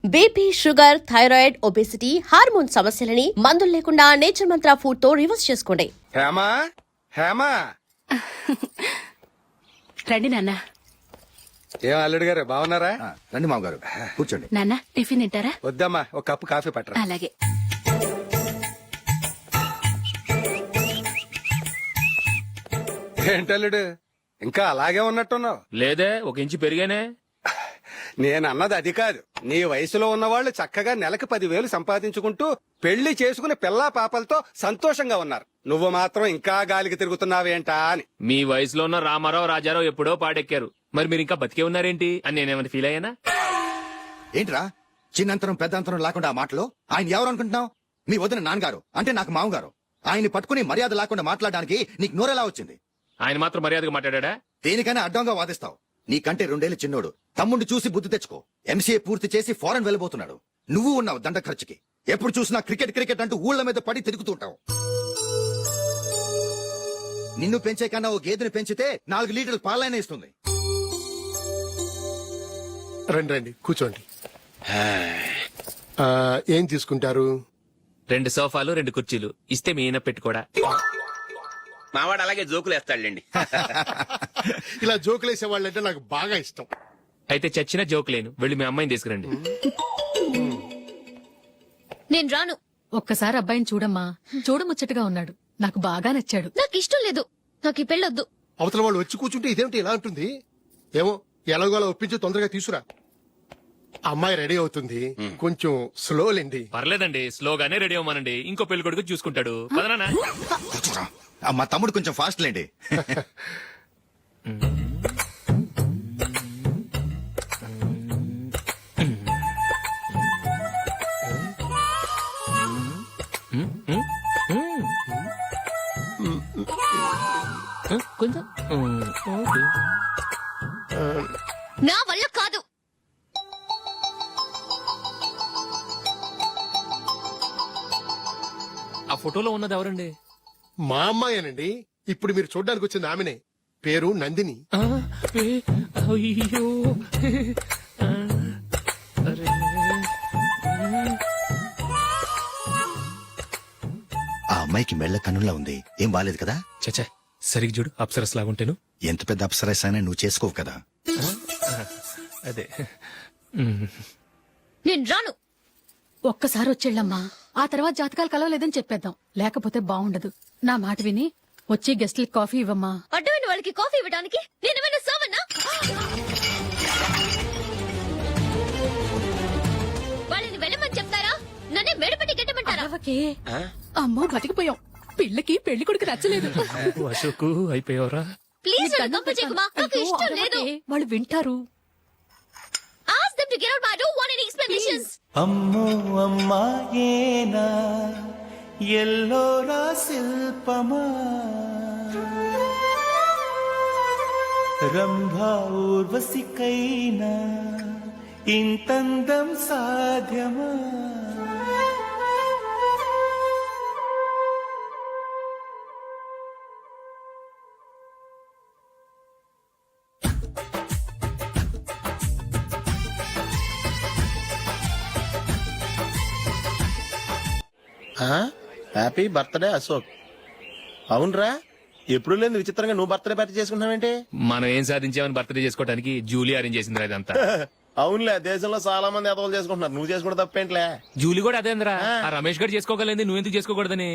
BP, sugar, thyroid, obesity, hormone సమస్యలని మందులు లేకుండా నేచర్ మంత్ర ఫుడ్ తో రివర్స్ చేసుకోండి. హేమా హేమా రండి నాన్న. ఏం అల్లుడు గారు బాగున్నారా? రండి మామగారు కూర్చోండి. నాన్న టిఫిన్ తింటారా? వద్దమ్మా ఒక కప్పు కాఫీ పట్టరా. అలాగే. ఏంటల్లుడు ఇంకా అలాగే ఉన్నట్టున్నావు? లేదే, ఒక ఇంచు పెరిగానే. నేను అన్నది అది కాదు. నీ వయసులో ఉన్నవాళ్లు చక్కగా నెలకు 10,000 సంపాదించుకుంటూ పెళ్లి చేసుకుని పిల్లా పాపలతో సంతోషంగా ఉన్నారు. నువ్వు మాత్రం ఇంకా గాలికి తిరుగుతున్నావేంటా అని. మీ వయసులో ఉన్న రామారావు, రాజారావు ఎప్పుడో పాడెక్కారు. మరి మీరు ఇంకా బతికే ఉన్నారేంటి అని నేనేమైనా ఫీల్ అయ్యానా? ఏంట్రా చిన్నంతరం పెద్దంతరం లేకుండా ఆ మాటలు? ఆయన ఎవరు అనుకుంటున్నావు? మీ వదిన నాన్నగారు అంటే నాకు మామగారు. ఆయన్ని పట్టుకుని మర్యాద లేకుండా మాట్లాడడానికి నీకు నోరెలా వచ్చింది? ఆయన మాత్రం మర్యాదగా మాట్లాడా? దేనికైనా అడ్డంగా వాదిస్తావు. నీకంటే 2 ఏళ్ల చిన్నోడు. తమ్ముడు చూసి బుద్ధి తెచ్చుకో. ఎంసీఏ పూర్తి చేసి ఫారెన్ వెళ్ళబోతున్నాడు. నువ్వు ఉన్నావు దండ ఖర్చుకి. ఎప్పుడు చూసినా క్రికెట్ క్రికెట్ అంటూ ఊళ్ల మీద పడి తిరుగుతుంటావు. నిన్ను పెంచే కన్నా ఓ గేదెని పెంచితే 4 లీటర్లు పాలైన ఇస్తుంది. రండి రండి కూర్చోండి. ఏం తీసుకుంటారు? 2 సోఫాలు, 2 కుర్చీలు ఇస్తే మీ ఈయన పెట్టుకోడా. మావాడు అలాగే జోకులు వేస్తాడులేండి. ఇలా జోకులేసే వాళ్ళంటే నాకు బాగా ఇష్టం. అయితే చచ్చిన జోక్ లేను. వెళ్ళి మీ అమ్మాయిని తీసుకురండి. నేను రాను. ఒక్కసారి అబ్బాయిని చూడమ్మా. చూడముచ్చటగా ఉన్నాడు. నాకు బాగా నచ్చాడు. నాకు ఇష్టం లేదు. నాకు ఈ పెళ్ళొద్దు. అవతల వాళ్ళు వచ్చి కూర్చుంటే ఇదేమిటి ఇలా ఉంటుంది? ఏమో ఎలాగోలా ఒప్పించి తొందరగా తీసుకురా. అమ్మాయి రెడీ అవుతుంది. కొంచెం స్లో లేండి. పర్లేదండి, స్లోగానే రెడీ అవ్వమనండి. ఇంకో పెళ్లి కొడుకు చూసుకుంటాడు. పదనా. కూర్చోరా. మా తమ్ముడు కొంచెం ఫాస్ట్ లేండి. కొంచెం నా వల్ల కాదు. ఆ ఫోటోలో ఉన్నది ఎవరండి? మా అమ్మాయేనండి. ఇప్పుడు మీరు చూడడానికి వచ్చింది ఆమెనే. పేరు నందిని. అయ్యో ఆ అమ్మాయికి మెళ్ళ కన్నులా ఉంది. ఏం బాలేదు కదా? చచ్చా, సరిగ్గా చూడు. అప్సరస్ లాగుంటేను. ఎంత పెద్ద అప్సరస్ అయినా నువ్వు చేసుకోవు కదా. అదే. నేను రాను. ఒక్కసారి వచ్చేళ్ళమ్మా. ఆ తర్వాత జాతకాలు కలవలేదని చెప్పేద్దాం. లేకపోతే బాగుండదు. నా మాట విని వచ్చి గెస్ట్లకి కాఫీ ఇవ్వమ్మా. అడ్డమైన వాళ్ళకి కాఫీ ఇవ్వడానికి నేనేమైనా సోమన్నా? వాళ్ళని వెళ్ళమని చెప్తారా? నన్నే మేడపట్టి గెట్టమంటారా? అరవకే. అమ్మో బతికిపోయాం. పిల్లకి పెళ్లి కొడుకు నచ్చలేదు. అశోక్ అయిపోయావరా? ప్లీజ్ నన్ను పంపించేకుమా. నాకు ఇష్టం లేదు. వాళ్ళు వింటారు. Ask them to get out. I don't want any explanations. అమ్మో అమ్మాయేనా ఎల్లోరా శిల్పమా రంభా ఊర్వశికైనా ఇంతందం సాధ్యమా? Happy birthday Ashok. అవునరా, ఎప్పుడు లేదు విచిత్రంగా నువ్వు బర్త్డే పార్టీ చేసుకుంటున్నావేంటి? మనం ఏం సాధించామని బర్త్డే చేసుకోవడానికి జూలీ అరేంజ్ చేసిందిరా ఇదంతా. అవునులే, దేశంలో చాలా మంది ఎదవలు చేసుకుంటున్నారు. నువ్వు చేసుకోవడం తప్పేంట్లే. జూలీ కూడా అదేంద్రా. ఆ రమేష్ గారు చేసుకోగలేదు, నువ్వెందుకు చేసుకోకూడదని.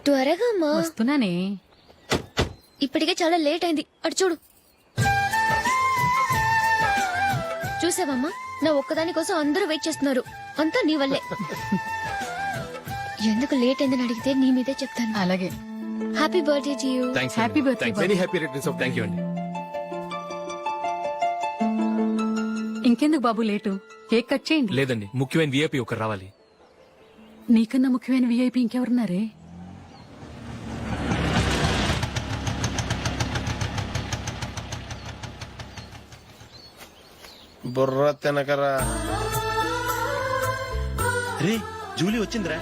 త్వరగా అమ్మా. వస్తున్నానే. ఇప్పటికే చాలా లేట్ అయింది. అటు చూడు. చూసావమ్మా, నా ఒక్కదాని కోసం అందరూ వెయిట్ చేస్తున్నారు. అంతా నీ వల్లే. ఎందుకు లేట్ అయిందని అడిగితే నీ మీదే చెప్తాను. అలాగే. Happy birthday to you. Happy birthday. Very happy returns of. Thank you అండి. ఇంకెందుకు బాబు లేటు? కేక్ కట్ చేయండి. లేదండి, ముఖ్యమైన విఐపి ఒకరు రావాలి. నీకన్నా ముఖ్యమైన విఐపి ఇంకెవరున్నారే? బుర్ర తినకరా. రే జూలీ వచ్చిందిరా.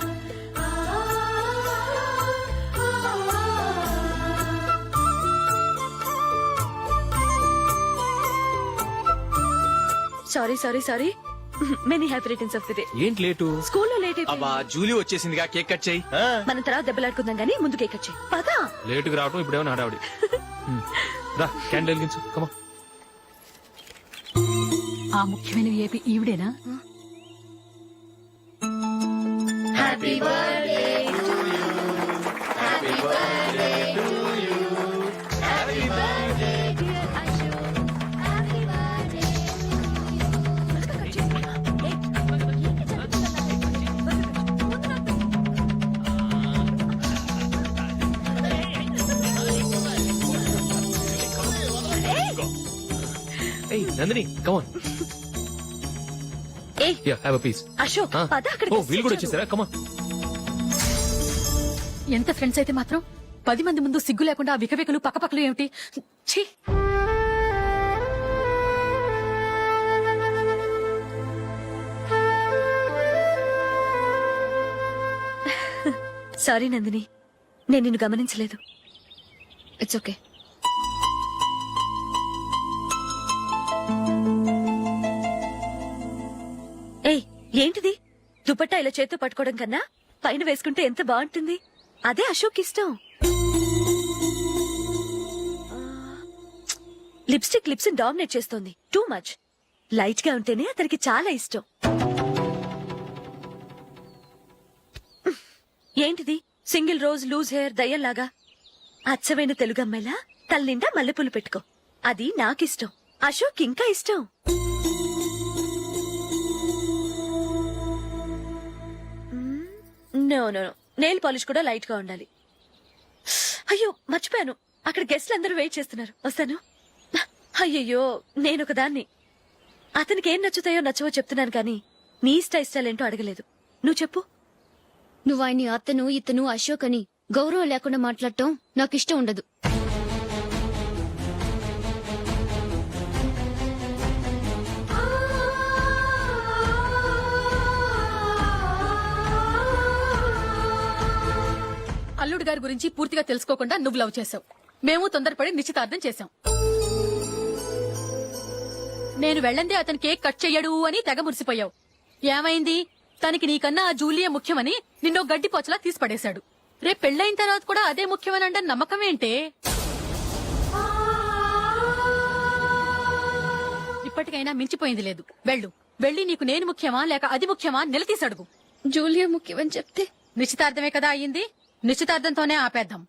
Sorry sorry sorry many happy returns of the day. ఏంటి లేటు? స్కూల్లో లేట్ అబ్బా జూలీ వచ్చేసిందిగా కేక్ కట్ చేయి. మనం తర్వాత దెబ్బలాడుకుందాం గానీ ముందు కేక్ వచ్చి పదా. లేటుగా రావటం ఇప్పుడేమో హడావిడి. రా క్యాండిల్ వెలిగించు కమా. ఆ ముఖ్యమైన ఏపీ ఈవిడేనా? ఏయ్ నందిని కమాన్. ఏయ్ ya have a piece. Ashok పద అక్కడ. ఓ వీళ్ళు కూడా వచ్చేసారా? కమాన్. ఎంత ఫ్రెండ్స్ అయితే మాత్రం 10 మంది ముందు సిగ్గు లేకుండా ఆ వికవికలు పక్కపక్కలు ఏమిటి? ఛీ! సారీ నందిని, నేను నిన్ను గమనించలేదు. It's okay. ఏయ్ ఏంటిది? దుపట్టా ఇలా చేత్తో పట్టుకోవడం కన్నా పైన వేసుకుంటే ఎంత బాగుంటుంది. అదే అశోక్ ఇష్టం. లిప్స్టిక్ లిప్స్ డామినేట్ చేస్తోంది. Too much. లైట్ గా ఉంటేనే అతనికి చాలా ఇష్టం. ఏంటిది? సింగిల్ రోజ్ లూజ్ హెయిర్ దయ్యంలాగా. అచ్చమైన తెలుగు అమ్మాయిలా తల్లిండా మల్లెపూలు పెట్టుకో. అది నాకిష్టం. అశోక్ ఇంకా ఇష్టం. నో నో నెయిల్ పాలిష్ కూడా లైట్ గా ఉండాలి. అయ్యో మర్చిపోయాను, అక్కడ గెస్ట్లు అందరూ వెయిట్ చేస్తున్నారు. వస్తాను. అయ్యయ్యో నేనొక దాన్ని. అతనికి ఏం నచ్చుతాయో నచ్చవో చెప్తున్నాను కానీ నీ ఇష్టాలేంటో అడగలేదు. నువ్వు చెప్పు. నువ్వు ఆయన్ని అతను ఇతను అశోక్ అని గౌరవం లేకుండా మాట్లాడటం నాకు ఇష్టం ఉండదు. అల్లుడు గారి గురించి పూర్తిగా తెలుసుకోకుండా నువ్వు లవ్ చేసావు. మేము తొందరపడి నిశ్చితార్థం చేశాం. నేను వెళ్ళందే అతను కేక్ కట్ చెయ్యడు అని తెగ మురిసిపోయావు. ఏమైంది? తనకి నీకన్నా ఆ జూలియే ముఖ్యమని నిన్నో గడ్డి పోచలా తీసి పడేశాడు. రేపు పెళ్ళైన తర్వాత కూడా అదే ముఖ్యమని అంటే నమ్మకం ఏంటే? ఇప్పటికైనా మించిపోయింది లేదు. వెళ్ళు. వెళ్ళి నీకు నేను ముఖ్యమా లేక అది ముఖ్యమా నిలదీసి అడుగు. జూలియా ముఖ్యమని చెప్తే నిశ్చితార్థమే కదా అయ్యింది. నిశ్చితార్థంతోనే ఆపేద్దాం.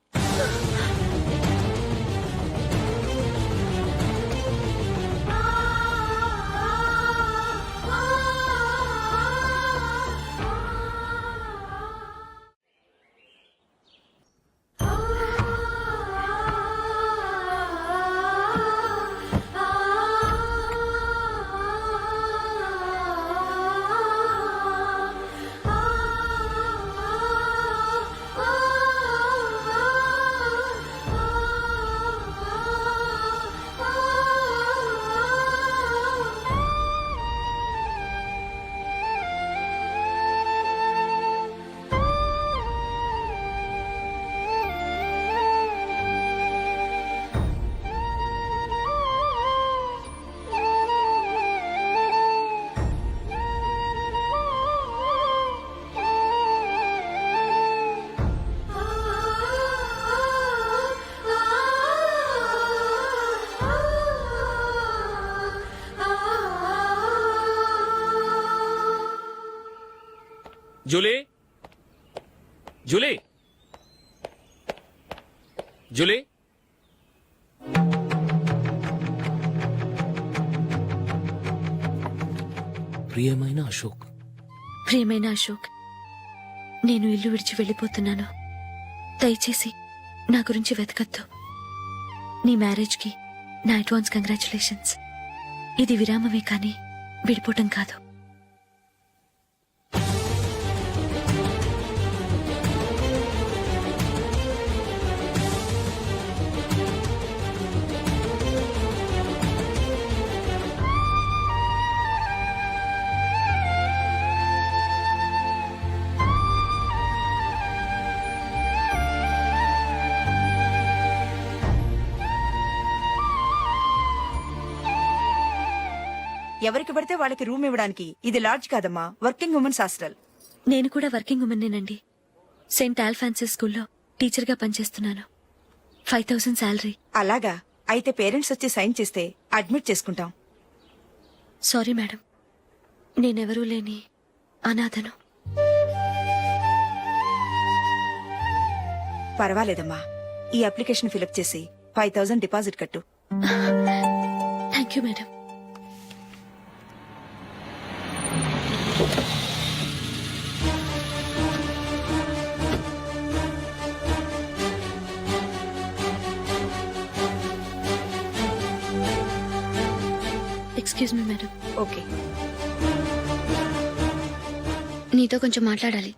జూలీ జూలీ జూలీ ప్రియమైన అశోక్. ప్రియమైన అశోక్, నేను ఇల్లు విడిచి వెళ్ళిపోతున్నాను. దయచేసి నా గురించి వెతకద్దు. నీ మ్యారేజ్ కి నా అడ్వాన్స్ కంగ్రాచులేషన్స్. ఇది విరామమే కానీ విడిపోవటం కాదు. ఎవరికి పడితే వాళ్ళకి రూమ్ ఇవ్వడానికి ఇది లాడ్జ్ కాదమ్మా, వర్కింగ్ ఉమెన్స్ హాస్టల్. నేను కూడా వర్కింగ్ ఉమెన్నేనండి. సెయింట్ ఆల్ఫాన్సెస్ స్కూల్లో టీచర్గా పనిచేస్తున్నాను. 5000 శాలరీ. అలాగా, అయితే పేరెంట్స్ వచ్చి సైన్ చేస్తే అడ్మిట్ చేసుకుంటాం. సారీ మేడం, నేనెవరూ లేని అనాథను. పర్వాలేదమ్మా, ఈ అప్లికేషన్ ఫిలప్ చేసి 5000 డిపాజిట్ కట్టు. Thank you madam. Excuse me madam. Okay. నీతో కొంచెం మాట్లాడాలి.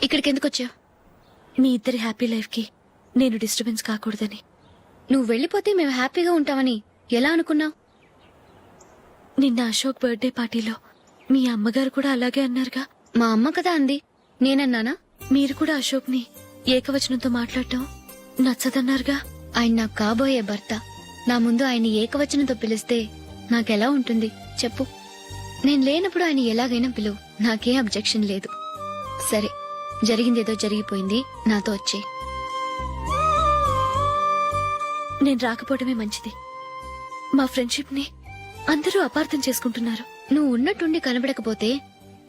ఇక్కడికి ఎందుకు వచ్చావు? మీ ఇద్దరి హ్యాపీ లైఫ్ కి నేను డిస్టర్బెన్స్ కాకూడదని. నువ్వు వెళ్ళిపోతే మేము హ్యాపీగా ఉంటామని ఎలా అనుకున్నావు? నిన్న అశోక్ బర్త్డే పార్టీలో మీ అమ్మగారు కూడా అలాగే అన్నారుగా. మా అమ్మ కదా అంది, నేనన్నానా? మీరు కూడా అశోక్ ని ఏకవచనంతో మాట్లాడటం నచ్చదన్నారుగా. ఆయన నాకు కాబోయే భర్త. నా ముందు ఆయన ఏకవచనంతో పిలిస్తే నాకెలా ఉంటుంది చెప్పు? నేను లేనప్పుడు ఆయన ఎలాగైనా పిలువు, నాకే అబ్జెక్షన్ లేదు. సరే, జరిగిందేదో జరిగిపోయింది, నాతో వచ్చే. నేను రాకపోవడమే మంచిది. మా ఫ్రెండ్షిప్ ని అందరూ అపార్థం చేసుకుంటున్నారు. నువ్వు ఉన్నట్టుండి కనబడకపోతే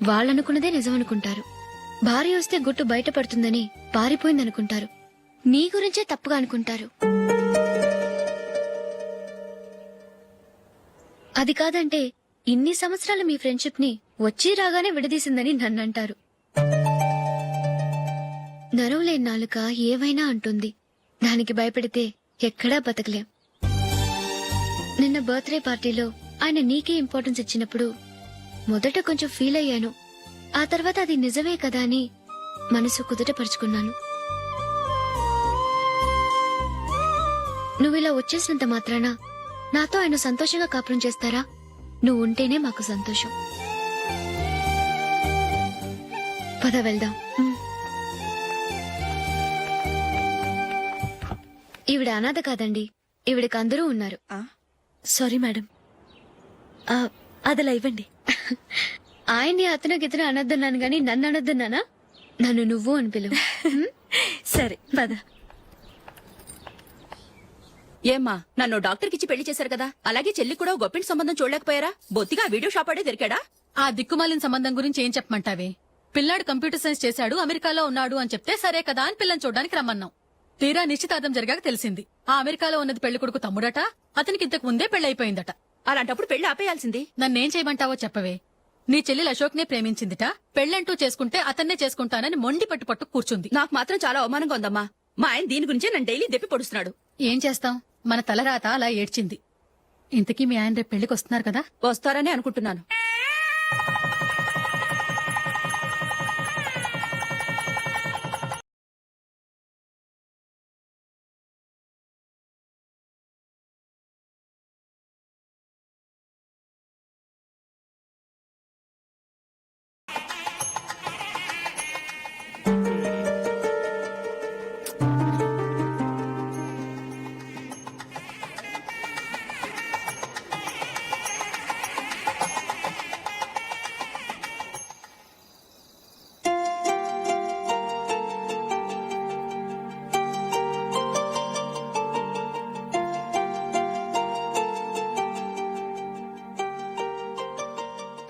వాళ్ళనుకున్నదే నిజమనుకుంటారు. భార్య వస్తే గుట్టు బయటపడుతుందని పారిపోయిందనుకుంటారు. నీ గురించే తప్పుగా అనుకుంటారు. అది కాదంటే ఇన్ని సంవత్సరాలు మీ ఫ్రెండ్షిప్ ని వచ్చి రాగానే విడదీసిందని నన్నంటారు. నరవలేని నాలుక ఏవైనా అంటుంది. దానికి భయపడితే ఎక్కడా బతకలేం. నిన్న బర్త్డే పార్టీలో ఆయన నీకే ఇంపార్టెన్స్ ఇచ్చినప్పుడు మొదట కొంచెం ఫీల్ అయ్యాను. ఆ తర్వాత అది నిజమే కదా అని మనసు కుదుటపరుచుకున్నాను. నువ్విలా వచ్చేసినంత మాత్రాన నాతో ఆయన సంతోషంగా కాపురం చేస్తారా? నువ్వు ఉంటేనే మాకు సంతోషం. పద వెళ్దాం. ఈవిడ అనాథ కాదండి, ఈవిడకి అందరూ ఉన్నారు. సారీ మేడం, అదలా ఇవ్వండి. ఆయన్ని అతను గితను అనొద్దన్నాను గాని నన్ను అనొద్దన్నానా? నన్ను నువ్వు అని పిలువు. సరే పద. ఏమ్మా, నన్ను డాక్టర్ కిచ్చి పెళ్లి చేశారు కదా, అలాగే చెల్లి కూడా గొప్పింటి సంబంధం చూడలేకపోయారా? బొత్తిగా వీడియో షాప్ ఆడే దొరికాడా? ఆ దిక్కుమాలిన సంబంధం గురించి ఏం చెప్పమంటావే? పిల్లాడు కంప్యూటర్ సైన్స్ చేశాడు, అమెరికాలో ఉన్నాడు అని చెప్తే సరే కదా అని పిల్లని చూడడానికి రమ్మన్నాం. తీరా నిశ్చితార్థం జరిగాక తెలిసింది ఆ అమెరికాలో ఉన్నది పెళ్లి కొడుకు తమ్ముడట, అతనికి ఇంతకు ముందే పెళ్లయిపోయిందట. అలాంటప్పుడు పెళ్లి ఆపేయాల్సింది. నన్నేం చేయమంటావో చెప్పవే. నీ చెల్లెలు అశోక్ నే ప్రేమించిందిట, పెళ్లంటూ చేసుకుంటే అతన్నే చేసుకుంటానని మొండి పట్టు కూర్చుంది. నాకు మాత్రం చాలా అవమానంగా ఉందమ్మా. మా ఆయన దీని గురించే నన్ను డైలీ దెప్పి పొడుస్తున్నాడు. ఏం చేస్తాం, మన తలరాత అలా ఏడ్చింది. ఇంతకీ మీ ఆయన రేపు పెళ్లికి వస్తున్నారు కదా? వస్తారని అనుకుంటున్నాను.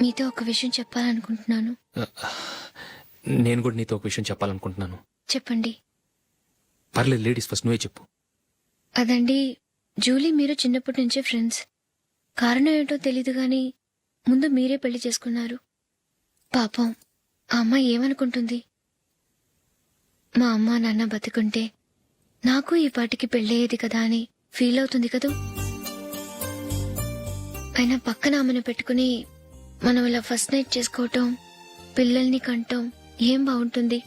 మీతో ఒక విషయం చెప్పాలనుకుంటున్నాను. నేను కూడా నీతో ఒక విషయం చెప్పాలనుకుంటున్నాను. చెప్పండి. పర్లేదు, లేడీస్ ఫస్ట్, నువ్వే చెప్పు. అదండి, జూలీ మీరు చిన్నప్పటి నుంచే ఫ్రెండ్స్. కారణం ఏంటో తెలీదు గాని ముందు మీరే పెళ్లి చేసుకున్నారు. పాపం ఆ అమ్మాయి ఏమనుకుంటుంది? మా అమ్మ నాన్న బతుకుంటే నాకు ఈ పాటికి పెళ్ళయ్యేది కదా అని ఫీల్ అవుతుంది కదూ. అయినా పక్కన ఆమెను పెట్టుకుని మనం ఇలా ఫస్ట్ నైట్ చేసుకోవటం, పిల్లల్ని కంటాం ఏం బాగుంటుంది?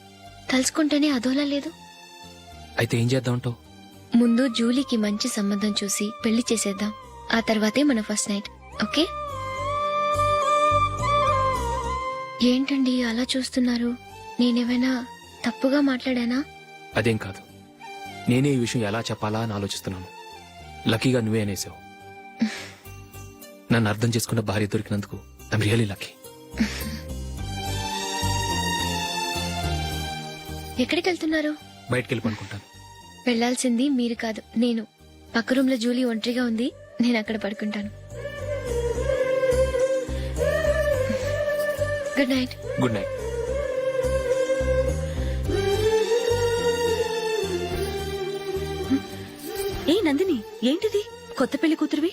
తలుచుకుంటేనే అదోలా లేదు. అయితే ఏం చేద్దామంటావు? ముందు జూలీకి మంచి సంబంధం చూసి పెళ్లి చేసేద్దాం. ఆ తర్వాతే మన ఫస్ట్ నైట్. ఓకే? ఏంటండి అలా చూస్తున్నారు? నేనేమైనా తప్పుగా మాట్లాడానా? అదేం కాదు. నేనే ఈ విషయం ఎలా చెప్పాలా అని ఆలోచిస్తున్నాను. లక్కీగా నువ్వే అనేసావు. నన్ను అర్థం చేసుకున్న భార్య దొరికినందుకు ఐమ్ రియలీ లక్కీ. ఎక్కడికి వెళ్తున్నారు? బయటికి వెళ్ళి పనుకుంటాను. వెళ్లాల్సింది మీరు కాదు, నేను. పక్క రూమ్ లో జూలీ ఒంటరిగా ఉంది, నేను అక్కడ పడుకుంటాను. Good night. Good night. ఏ నందిని, ఏంటిది? కొత్త పెళ్లి కూతురువి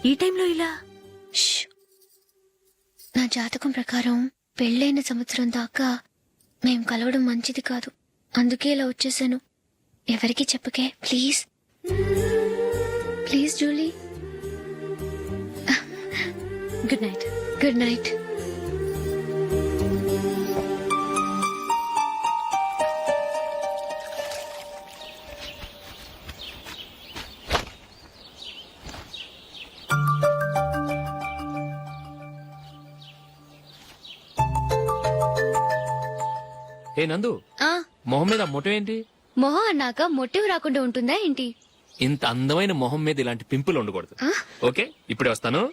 ఈ టైంలో ఇలా? ష్. నా జాతకం ప్రకారం పెళ్ళైన సంవత్సరం దాకా మేం కలవడం మంచిది కాదు, అందుకే ఇలా వచ్చేసాను. ఎవరికి చెప్పకే please. Please Julie. Good night. Good night. ఏ నందు, మొహం మీద మొట్టం ఏంటి? మొహం అన్నాక మొట్టెవు రాకుండా ఉంటుందా ఏంటి? ఇంత అందమైన మొహం మీద ఇలాంటి పింపుల్ ఉండకూడదు. ఓకే, ఇప్పుడే వస్తాను.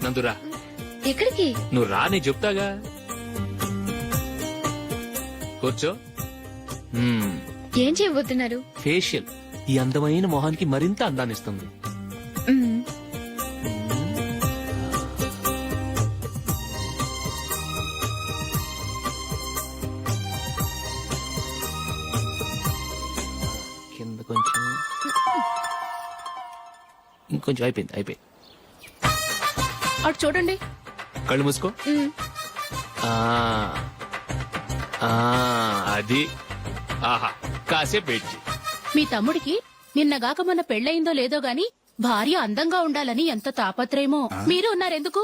నందురా, ఎక్కడికి? నువ్వు రా, నేను చెప్తాగా. కూర్చో. ఏం చేయబోతున్నారు? ఫేషియల్ ఈ అందమైన మొహానికి మరింత అందాన్నిస్తుంది. మ్మ్. కింద కొంచెం, ఇంకొంచెం. అయిపోయింది. అటు చూడండి. కళ్ళు మూసుకో. మ్మ్. ఆ, ఆ, అది. ఆహా, కాసేపు వెయిట్ చెయ్. మీ తమ్ముడికి నిన్నగాక మొన్న పెళ్ళయిందో లేదో గాని భార్య అందంగా ఉండాలని ఎంత తాపత్రయమో. మీరు ఉన్నారెందుకు?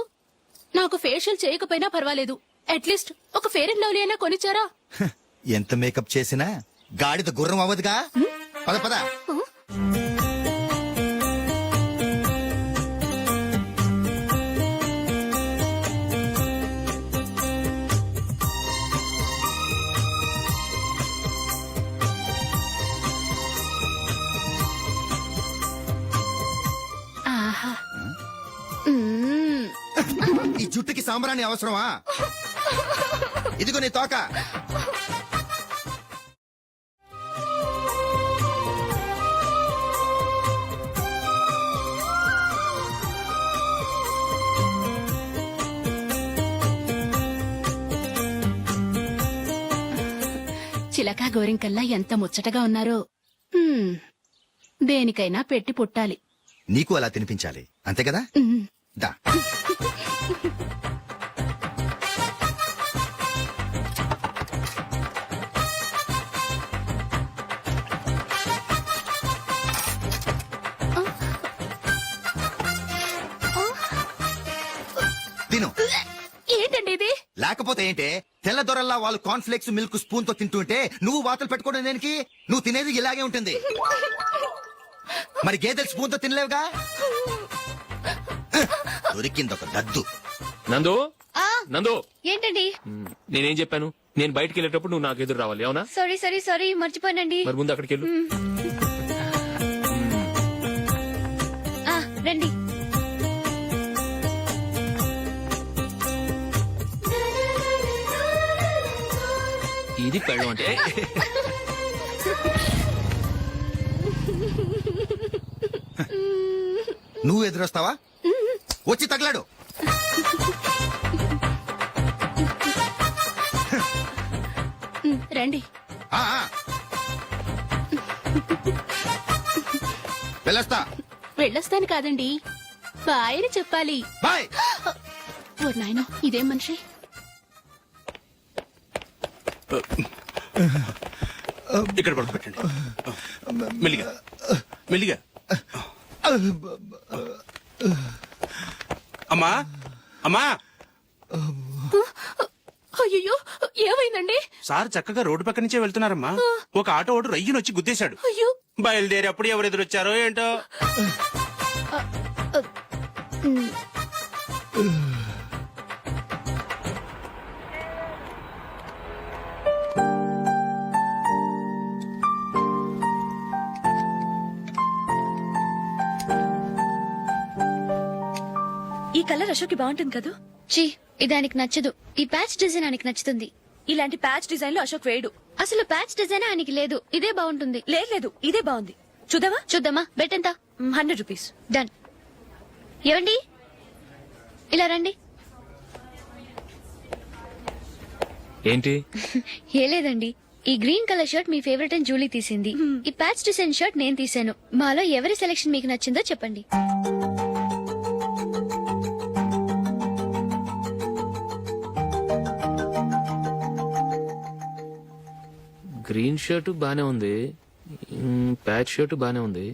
నాకు ఫేషియల్ చేయకపోయినా పర్వాలేదు, అట్లీస్ట్ ఒక ఫేర్ అండ్ లవ్లీ అయినా కొనిచ్చారా? ఎంత మేకప్ చేసినా గాడిద గుర్రం అవ్వదుగా. పద పద. ఆహా. మ్మ్. ఈ జుట్టుకి సాంబ్రాణి అవసరమా? ఇదిగో నీ తోక. చిలకా గోరింకల్లా ఎంత ముచ్చటగా ఉన్నారో. దేనికైనా పెట్టి పుట్టాలి. నీకు అలా తినిపించాలి, అంతే కదా? మ్మ్. దా. తిను. ఏంటండి ఇది? లేకపోతే ఏంటే, తెల్ల దొరల్లా వాళ్ళు కార్న్ఫ్లేక్స్ మిల్క్ స్పూన్ తో తింటుంటే నువ్వు వాతలు పెట్టుకోవడం దేనికి? నువ్వు తినేది ఇలాగే ఉంటుంది. మరి గేదెలు స్పూన్ తో తినలేవుగా. దొరికిందొక దద్దు. నందు, ఆ, నందు, ఏంటండి? నేనేం చెప్పాను? నేను బయటికి వెళ్ళేటప్పుడు నువ్వు నాకు ఎదురు రావాలి, అవునా? సారీ మర్చిపోయానండి. మరి ముందు అక్కడికి వెళ్ళు. ఆ, రండి. ఇది పెళ్ళం అంటే. నువ్వు ఎదురొస్తావా? వచ్చి తగలాడు. రండి. ఆ, ఆ. వెళ్ళొస్తా. వెళ్ళొస్తాను కాదండి, బాయ్ అని చెప్పాలి. బాయ్. నాయనో ఇదేం మనిషి. ఇక్కడ పడుకోబెట్టండి. మెల్లిగా మెల్లిగా. అమ్మా అమ్మా, అయ్యో ఏమైందండి? సార్ చక్కగా రోడ్డు పక్క నుంచే వెళ్తున్నారమ్మా. ఒక ఆటో ఓడు రయ్యను వచ్చి గుద్దేశాడు. అయ్యో బయలుదేరి అప్పుడు ఎవరు ఎదురొచ్చారో ఏంటో. ఈ కలర్ అశోక్ బాగుంటుంది కదా. చీ ఇది ఆయనకి నచ్చదు. ఈ ప్యాచ్ డిజైన్ ఆయనకి నచ్చుతుంది. ఇలాంటి ప్యాచ్ డిజైన్ లో అశోక్ వేయడు. అసలు ప్యాచ్ డిజైన్ ఆయనకి లేదు. ఇదే బాగుంటుంది. లేదు ఇదే బాగుంది. చూద్దామా? చూద్దామా? బెట్ ఎంత? 100 రూపీస్. డన్. ఏవండి ఇలా రండి. ఏంటి? ఏ లేదండి, ఈ గ్రీన్ కలర్ షర్ట్ మీ ఫేవరెట్ అని జూలీ తీసింది. ఈ ప్యాచ్ డిజైన్ షర్ట్ నేను తీసాను. మాలో ఎవరి సెలెక్షన్ మీకు నచ్చిందో చెప్పండి. గ్రీన్ షర్ట్ బానే ఉంది, ప్యాచ్ షర్ట్ బానే ఉంది.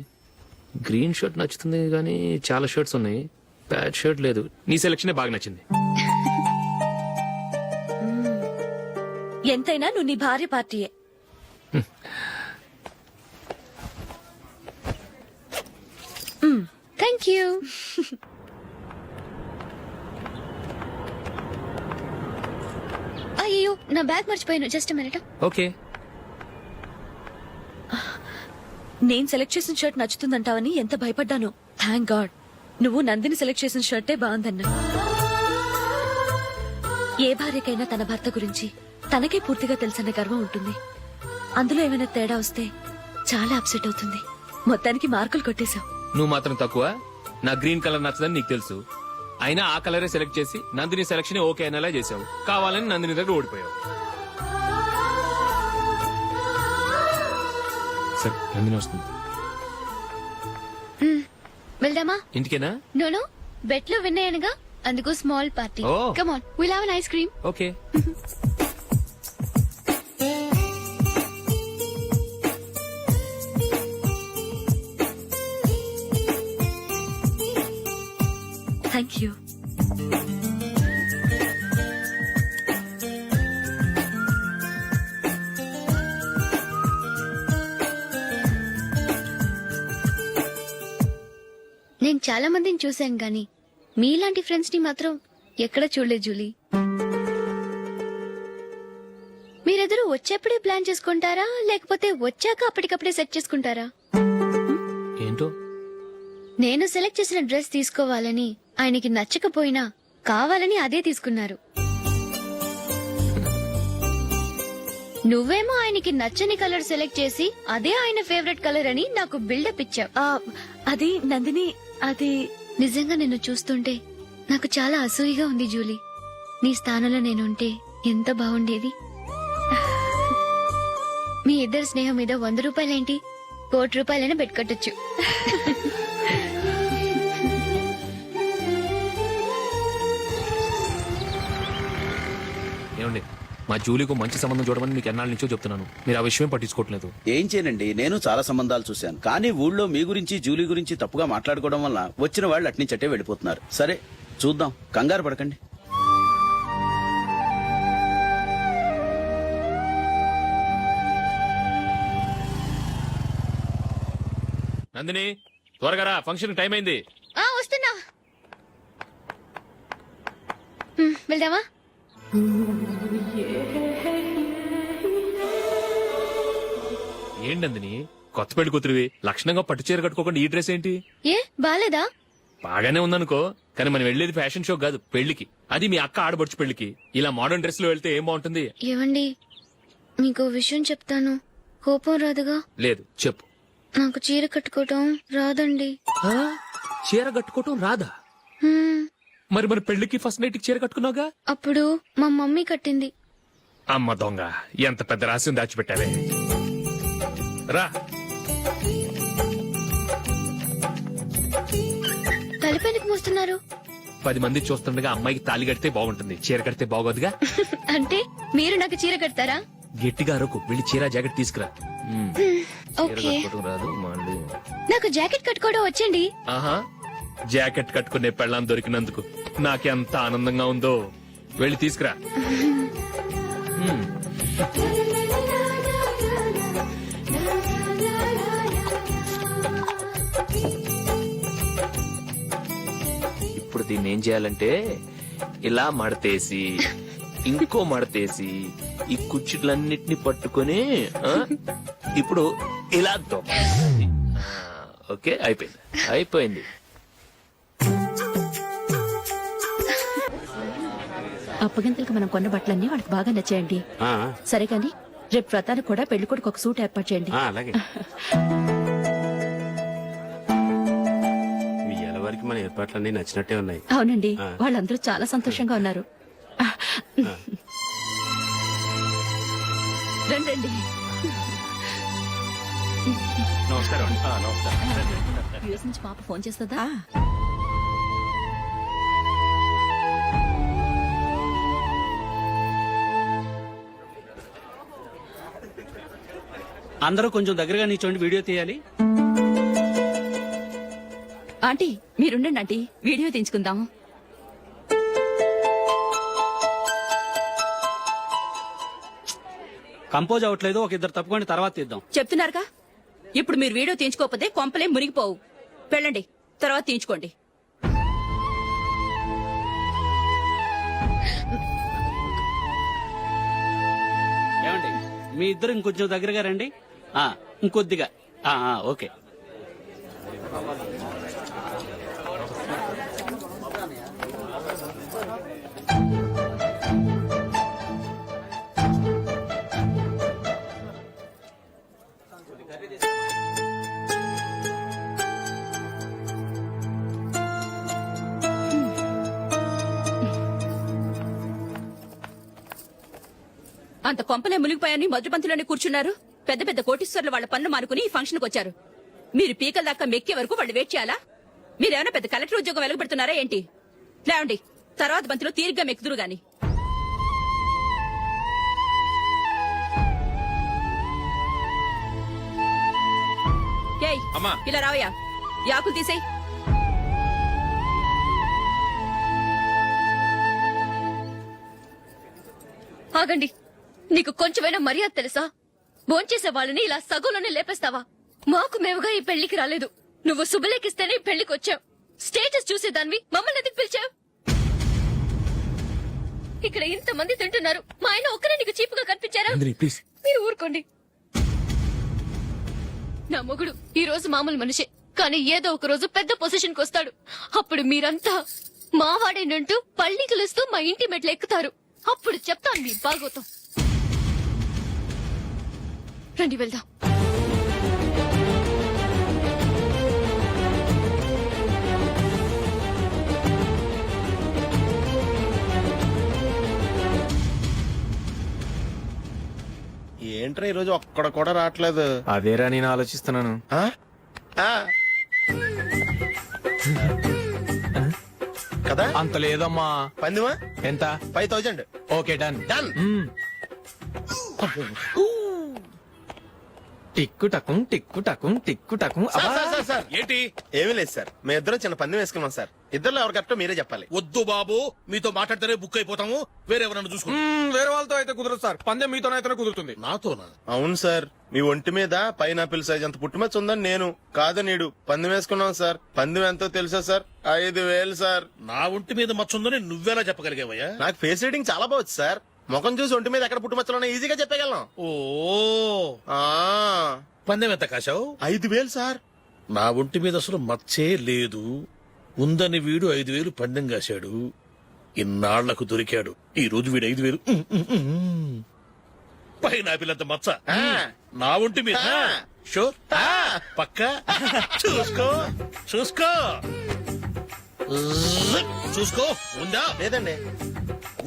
గ్రీన్ షర్ట్ నచ్చుతుంది కానీ చాలా షర్ట్స్ ఉన్నాయి, ప్యాచ్ షర్ట్ లేదు. నీ సెలెక్షనే బాగా నచ్చింది. ఎంతైనా నువ్వు నీ భార్య పార్టీయే. Thank you. అయ్యో నా బ్యాగ్ మర్చిపోయాను. Just minute. ఓకే. నేను సెలెక్ట్ చేసిన షర్ట్ నచ్చుతుందంటావని ఎంత భయపడ్డాను. థ్యాంక్ గాడ్ నువ్వు నందిని సెలెక్ట్ చేసిన షర్టే బాగుందన్నా. ఏ భార్యకైనా తన భర్త గురించి తనకే పూర్తిగా తెలుసన్న గర్వం ఉంటుంది. అందులో ఏమైనా తేడా వస్తే చాలా అప్సెట్ అవుతుంది. మొత్తానికి మార్కులు కొట్టేశావు. నువ్వు మాత్రం తక్కువ. నా గ్రీన్ కలర్ నచ్చదని నీకు తెలుసు, అయినా ఆ కలరే సెలెక్ట్ చేసి నందిని సెలెక్షన్ ఓకే అనేలా చేసావు. కావాలని నందిని దగ్గర ఓడిపోయావు. సరే నందిని వస్తుంది. వెళ్దామా? ఇంటికేనా? నోను బెట్ లో విన్ అయ్యానుగా, అందుకు small party. Oh. Come on, will have an ice cream. Okay. Thank you. నేను చాలా మందిని చూశాను గాని మీలాంటి ఫ్రెండ్స్ ని మాత్రం ఎక్కడ చూడలేదు జూలీ. మీరెదరూ వచ్చేప్పుడే ప్లాన్ చేసుకుంటారా లేకపోతే వచ్చాక అప్పటికప్పుడే సెట్ చేసుకుంటారా? ఏంటో నేను సెలెక్ట్ చేసిన డ్రెస్ తీసుకోవాలని ఆయనకి నచ్చకపోయినా కావాలని అదే తీసుకున్నారు. నువ్వేమో ఆయనకి నచ్చని కలర్ సెలెక్ట్ చేసి అదే ఆయన ఫేవరెట్ కలర్ అని నాకు బిల్డప్ ఇచ్చావు. అది నందిని, అది నిజంగా నిన్ను చూస్తుంటే నాకు చాలా అసూయగా ఉంది జూలీ. నీ స్థానంలో నేనుంటే ఎంత బాగుండేది. మీ ఇద్దరు స్నేహం మీద 100 రూపాయలేంటి, 1 కోటి రూపాయలైనా పెట్టుకట్టొచ్చు. ఏమండి, మా జూలీకు మంచి సంబంధం చూడమని మీకు ఎన్నాళ్ళ నుంచో చెప్తున్నాను, మీరు ఆ విషయం పట్టించుకోవట్లేదు. ఏం చేయనండి, నేను చాలా సంబంధాలు చూశాను. కానీ ఊళ్ళో మీ గురించి జూలీ గురించి తప్పుగా మాట్లాడుకోవడం వల్ల వచ్చిన వాళ్ళు అట్నుంచటే వెళ్ళిపోతున్నారు. సరే చూద్దాం, కంగారు పడకండి. నందిని త్వరగా రా, ఫంక్షన్ టైం అయింది. వస్తున్నా. వెళ్దామా? ఏంటి నందిని, కొత్త పెళ్లి కూతురివి, లక్షణంగా పట్టు చీర కట్టుకోకుండా ఈ డ్రెస్ ఏంటి? ఏ బాలేదా? బాగానే ఉందనుకో, కానీ మనం వెళ్లేది ఫ్యాషన్ షో కాదు, పెళ్లికి. అది మీ అక్క ఆడబడుచు పెళ్లికి. ఇలా మోడర్న్ డ్రెస్ లో వెళ్తే ఏం బాగుంటుంది? ఏవండి, మీకు విషయం చెప్తాను, కోపం రాదుగా? లేదు, చెప్పు. నాకు చీర కట్టుకోవటం రాదండి. చీర కట్టుకోవటం రాదా? హ్మ్, మరి మన పెళ్లికి ఫస్ట్ నైట్ చీర కట్టుకున్నావుగా? అప్పుడు మా మమ్మీ కట్టింది. అమ్మ దొంగ, ఎంత పెద్ద రహస్యం దాచిపెట్టావే. రా. తలుపెందుకు మోస్తున్నారు? 10 మంది చూస్తుండగా అమ్మాయికి తాళి కడితే బాగుంటుంది, చీర కడితే బాగోదుగా. అంటే మీరు నాకు చీర కడతారా? గట్టిగా అరకు, వెళ్ళి చీర జాకెట్ తీసుకురా. చీర ఓకే. కట్టుకోవడం రాదు మళ్ళీ. నాకు జాకెట్ కట్టుకోవడం వచ్చండి. ఆహా, జాకెట్ కట్టుకునే పెళ్ళాం దొరికినందుకు నాకెంత ఆనందంగా ఉందో. వెళ్ళి తీసుకురా. ఇప్పుడు దీన్ని ఏం చేయాలంటే ఇలా మడతేసి ఇంకో మడతేసి ఈ కుచ్చిట్లన్నిటిని పట్టుకొని ఇప్పుడు ఇలా దొక్కాలి. ఓకే, అయిపోయింది అయిపోయింది. అప్పగింతలకు మనం కొన్న బట్టలన్నీ వాళ్ళకి బాగా నచ్చాయండి. సరే కానీ రేపు వ్రతానికి కూడా పెళ్లి కొడుకు ఒక సూట్ ఏర్పాటు చేయండి. అలాగే మీ వరకు మన ఏర్పాట్లన్నీ నచ్చినట్టే ఉన్నాయి. అవునండి, వాళ్ళందరూ చాలా సంతోషంగా ఉన్నారు. రండి. నమస్కారం. నమస్కారం. యూఎస్ నుంచి పాప ఫోన్ చేస్తుందా? అందరూ కొంచెం దగ్గరగా నిల్చోండి, వీడియో తీయాలి. ఆంటీ మీరుండండి ఆంటీ, వీడియో తీయించుకుందాం. కంపోజ్ అవ్వట్లేదు, ఒక ఇద్దరు తప్పుకొని తర్వాత తీద్దాం. చెప్తున్నారుగా, ఇప్పుడు మీరు వీడియో తీయించుకోకపోతే కొంపలే మునిగిపోవు. వెళ్ళండి, తర్వాత తీయించుకోండి. ఏమండి, మీ ఇద్దరు ఇంకొంచెం దగ్గరగా రండి. ఇంకొద్దిగా. ఓకే. అంత కొంపలే మునిగిపోయాని మొదటి పంతిలోనే కూర్చున్నారు. పెద్ద పెద్ద కోటీశ్వర్లు వాళ్ళ పనులు మానుకుని ఈ ఫంక్షన్ కు వచ్చారు. మీరు పీకల దాకా మెక్కే వరకు వాళ్ళు వెయిట్ చేయాలా? మీరేమైనా పెద్ద కలెక్టర్ ఉద్యోగం వెలగబెడుతున్నారా ఏంటి? లేవండి, తర్వాత బంతిలో తీరిగ్గా మెక్కుదురు గాని. ఏయ్, ఇలా రావయ్యా, యాకులు తీసేయ్. ఆగండి, నీకు కొంచెమైనా మర్యాద తెలుసా? భోంచేసే వాళ్ళని ఇలా సగంలోనే లేపేస్తావా? మాకు మేముగా ఈ పెళ్లికి రాలేదు. నువ్వు శుభలేఖిస్తేనే ఈ పెళ్లికి వచ్చావు. స్టేటస్ చూసేదాన్ని మమ్మల్ని ఎందుకు పిలిచావు? ఇక్కడ ఇంతమంది తింటున్నారు, మా ఆయన ఒక్కరే నీకు చీపుగా కనిపించారా? మీరు ఊరుకోండి. నా మొగుడు ఈ రోజు మామూలు మనిషే, కానీ ఏదో ఒక రోజు పెద్ద పొజిషన్ కు వస్తాడు. అప్పుడు మీరంతా మావాడేనంటూ పళ్ళి కలుస్తూ మా ఇంటి మెట్లు ఎక్కుతారు. అప్పుడు చెప్తాను మీ బాగోతం. రండి వెళ్దాం. ఏంట్రా ఈరోజు ఒక్కడ కూడా రావట్లేదు. అదేరా నేను ఆలోచిస్తున్నాను. కదా అంత లేదమ్మా. పందిమా ఎంత? 5000. Okay, done. డన్. టిక్కు టకుం టిక్కు టకుం టిక్కు టకుం. సార్ ఏంటి? ఏమీ లేదు సార్, మీ ఇద్దరు చిన్న పందెం వేసుకున్నాం సార్. ఇద్దరు ఎవరు కరెక్టో మీరే చెప్పాలి. వద్దు బాబు, మీతో మాట్లాడితేనే బుక్ అయిపోతాము. వేరెవరన్నా చూసుకుంటాం. వేరే వాళ్ళతో అయితే కుదరదు సార్, పందెం మీతోనైతేనే కుదురుతుంది. నాతోనా? అవును సార్, మీ ఒంటి మీద పైనాపిల్ సైజ్ అంత పుట్టుమచ్చ ఉందని నేను కాదు నీడు పందెం వేసుకున్నాం సార్. పందెం ఎంతో తెలుసా సార్? 5000 సార్. నా ఒంటి మీద మచ్చ ఉందని నువ్వెలా చెప్పగలిగావయ్యా? నాకు ఫేస్ రీడింగ్ చాలా బాగుంది సార్. ముఖం చూసి ఒంటి మీద ఎక్కడ పుట్టుమచ్చలో ఈజీగా చెప్పగలను. ఓ, ఆ పందెం ఎంత కాశావు? 5000 సార్. నా ఒంటి మీద అసలు మచ్చే లేదు. ఉందని వీడు 5000 పందెం కాశాడు. ఇన్నాళ్లకు దొరికాడు. ఈ రోజు వీడు 5000. పైన పిల్లంత మచ్చ నా ఒంటి మీద. షూర్, పక్క. చూసుకో చూసుకో చూసుకో. ఉందా? లేదండి.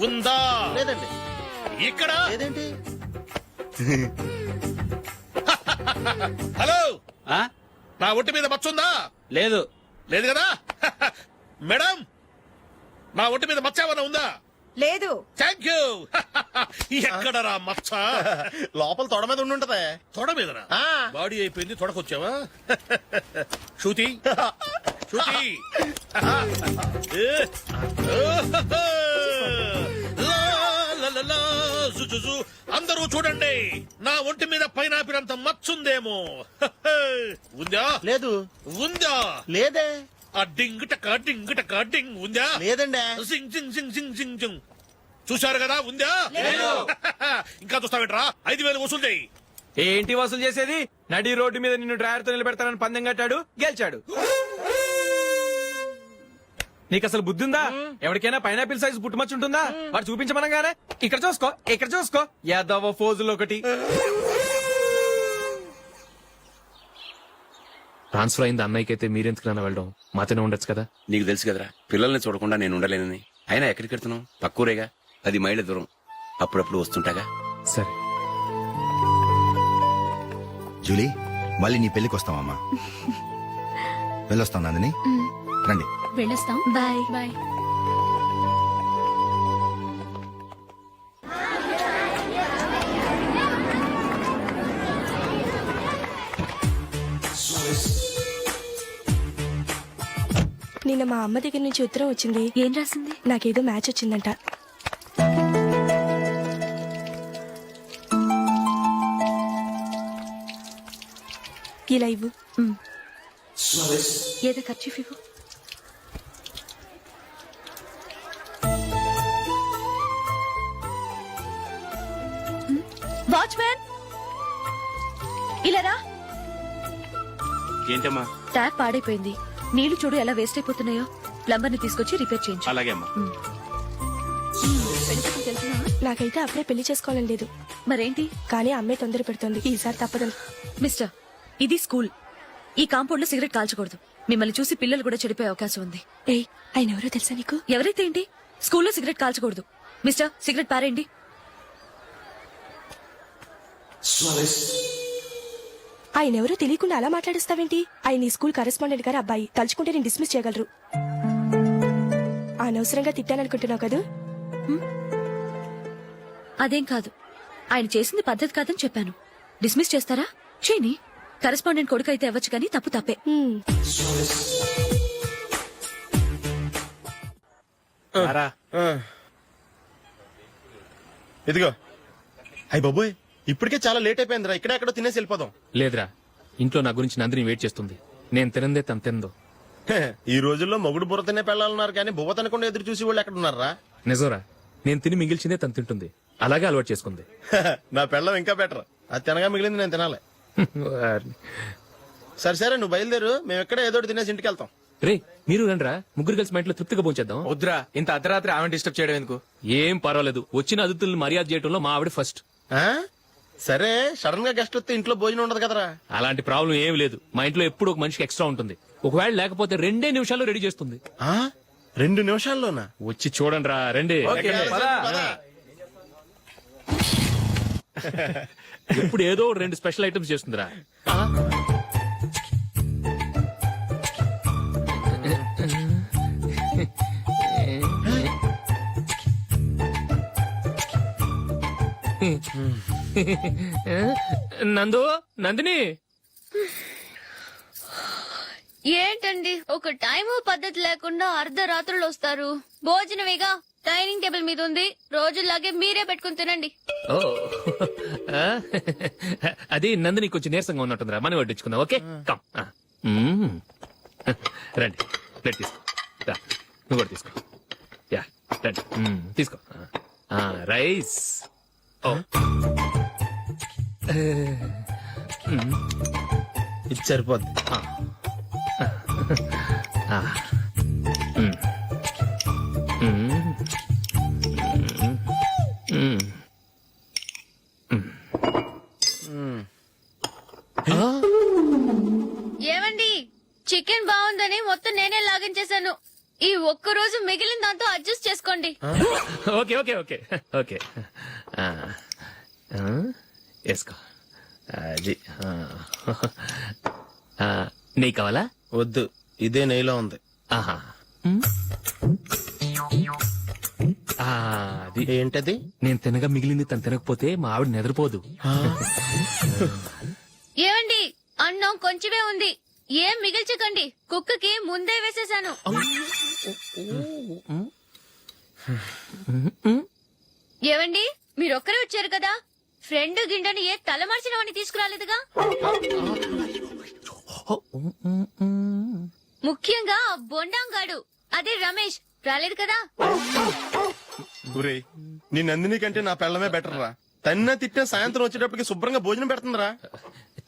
ఉందా? లేదండి. ఇక్కడ లేదేంటి? హలో, నా ఒంటి మీద మచ్చ ఉందా? లేదు. లేదు కదా? మేడం, నా ఒంటి మీద మచ్చ ఏమైనా ఉందా? లేదు. Thank you. ఎక్కడరా మచ్చ? లోపల తొడ మీద ఉండుంటదే. తొడ మీదనా? ఆ. బాడీ అయిపోయింది, తొడకొచ్చావా? శృతి శృతి. జుజుజు. అందరూ చూడండి, నా ఒంటి మీద పైనాపిల్ అంత మచ్చుందేమో. ఉందా? లేదు. ఉందా? లేదే. ఆ డింగ్ టక డింగ్ ఉందా? లేదండి. సింగ్ సింగ్ సింగ్ సింగ్ సింగ్ సింగ్. చూశారు కదా, ఉందా? ఇంకా చూస్తావేంట్రా? 5,000 వసూలు చేయి. ఏంటి వసూలు చేసేది? నడి రోడ్డు మీద నిన్ను డ్రైవర్ తో నిలబెడతానని పందెం కట్టాడు, గెలిచాడు. నీకు అసలు బుద్ధి ఉందా? ఎవరికైనా పైనాపిల్ సైజ్ పుట్టుమచ్చు ఉంటుందా? వాడు చూపించమనగానే ఇక్కడ చూసుకో, ఇక్కడ చూసుకో, యాదవ ఫోజులు ఒకటి. ట్రాన్స్ఫర్ అయింది అన్నయ్యకి అయితే మీరెందుకు నన్ను వెళ్ళడం? మాతోనే ఉండొచ్చు కదా. నీకు తెలుసు కదరా, పిల్లల్ని చూడకుండా నేను ఉండలేనని. అయినా ఎక్కడికి వెళ్తున్నావు? పక్కూరేగా, 10 మైళ్ళ దూరం. అప్పుడప్పుడు వస్తుంటాగా. సరే. జూలీ, మళ్ళీ నీ పెళ్లికి వస్తామమ్మా. వెళ్ళొస్తాం నందిని. రండి. వెళ్ళొస్తాం. బాయ్. బాయ్. నిన్న మా అమ్మ దగ్గర నుంచి ఉత్తరం వచ్చింది. ఏం రాసింది? నాకేదో మ్యాచ్ వచ్చిందంట. ఇలా ఇవ్వు. ఏదో ఖర్చు ఇవ్వు. వాచ్మ్యాన్, ఇలా రా. ఏంటమ్మా? ట్యాప్ పాడైపోయింది. నీళ్లు చూడు ఎలా వేస్ట్ అయిపోతున్నాయో. ప్లంబర్ ని తీసుకొచ్చి రిపేర్ చేయించు. అలాగే అమ్మా. నాకైతే అప్పుడే పెళ్లి చేసుకోవాలని లేదు. మరేంటి? కానీ అమ్మే తొందర పెడుతోంది. ఈసారి తప్పదు. మిస్టర్, ఇది స్కూల్. ఈ కాంపౌండ్ లో సిగరెట్ కాల్చకూడదు. మిమ్మల్ని చూసి పిల్లలు కూడా చెడిపోయే అవకాశం ఉంది. ఏయ్, ఆయన ఎవరో తెలుసా నీకు? ఎవరైతే ఏంటి, స్కూల్లో సిగరెట్ కాల్చకూడదు. మిస్టర్, సిగరెట్ పారేయండి. ఆయన ఎవరో తెలియకుండా అలా మాట్లాడిస్తావేంటి? ఆయన ఈ స్కూల్ కరెస్పాండెంట్ గారి అబ్బాయి. తలుచుకుంటే నేను డిస్మిస్ చేయగలరు. అనవసరంగా తిట్టాననుకుంటున్నావు కదా? అదేం కాదు. ఆయన చేసింది పద్ధతి కాదని చెప్పాను. డిస్మిస్ చేస్తారా? చేయని. కరెస్పాండెంట్ కొడుకు అయితే అవ్వచ్చు కానీ తప్పు తప్పే. ఇదిగో. అయ్య బాబోయ్, ఇప్పటికే చాలా లేట్ అయిపోయిందిరా. ఇక్కడ ఎక్కడో తినేసి వెళ్ళిపోదాం. లేదురా, ఇంట్లో నా గురించి నందిని వెయిట్ చేస్తుంది. నేను తినందే తను తిందో. ఈ రోజుల్లో మొగుడు బుర్ర తినే పెళ్ళాలన్నారు కానీ బువ్వ తినకుండా ఎదురు చూసి వాళ్ళు ఎక్కడ ఉన్నారా? నిజంరా, నేను తిని మిగిల్చిందే తను తింటుంది. అలాగే అలవాటు చేసుకుంది. నా పెళ్ళం ఇంకా బెటర్. అది తినగా మిగిలింది నేను తినాలి. సరే సరే, నువ్వు బయలుదేరు. మేము ఎక్కడ ఏదో ఒకటి తినేసి ఇంటికి వెళ్తాం. రే, మీరు రండిరా, ముగ్గురు కలిసి మా ఇంట్లో తృప్తిగా పోంచేద్దాం. వద్దురా, ఇంత అర్ధరాత్రి ఆమె డిస్టర్బ్ చేయడం ఎందుకు? ఏం పర్వాలేదు, వచ్చిన అతిథులను మర్యాద చేయడంలో మా ఆవిడ ఫస్ట్. ఆ? సరే, సడన్ గా గెస్ట్ వస్తే ఇంట్లో భోజనం ఉండదు కదరా. అలాంటి ప్రాబ్లం ఏం లేదు. మా ఇంట్లో ఎప్పుడు ఒక మనిషికి ఎక్స్ట్రా ఉంటుంది. ఒకవేళ లేకపోతే 2 నిమిషాల్లో రెడీ చేస్తుంది. 2 నిమిషాల్లోనా? వచ్చి చూడండి రా, రండి. ఎప్పుడు ఏదో 2 స్పెషల్ ఐటమ్స్ చేస్తుందిరా. నందు, నందిని. ఏంటండి ఒక టైము పద్ధతి లేకుండా అర్ధరాత్రులు వస్తారు? భోజనమేగా డైనింగ్ టేబుల్ మీద ఉంది. రోజులాగే మీరే పెట్టుకుని తినండి. ఓ, అది నందిని కొంచెం నీరసంగా ఉన్నట్టుందిరా. మనం వడ్డించుకుందాం. Okay, come. రండి, ప్లేట్ తీసుకో. రా, నువ్వు కూడా తీసుకో. యా, రండి, తీసుకో. రైస్. ఓ, ఇది సరిపోద్ది. ఏమండి, చికెన్ బాగుందని మొత్తం నేనే లాగించేశాను. ఈ ఒక్క రోజు మిగిలిన దాంతో అడ్జస్ట్ చేసుకోండి. Okay okay okay okay. వేసుకో. అది నెయ్యి కావాలా? వద్దు, ఇదే నెయ్యిలో ఉంది. ఆహా. ఆ, అది ఏంటది? నేను తినగా మిగిలింది తను తినకపోతే మా ఆవిడ నిద్రపోదు. ఏమండి అన్నం కొంచెమే ఉంది, ఏం మిగిల్చకండి, కుక్కకి ముందే వేసేసాను. ఏవండి మీరొక్కరే వచ్చారు కదా, ఫ్రెండ్ గిండెని ఏ తలమార్చినవని తీసుకురాలేదుగా. ముఖ్యంగా ఆ బొండాంగాడు అదే రమేష్ రాలేదు కదా. ఒరేయ్, నీ నందిని కంటే నా పెళ్ళమే బెటర్ రా. తన్న తిట్టిన సాయంత్రం వచ్చేటప్పటికి శుభ్రంగా భోజనం పెడుతుందిరా.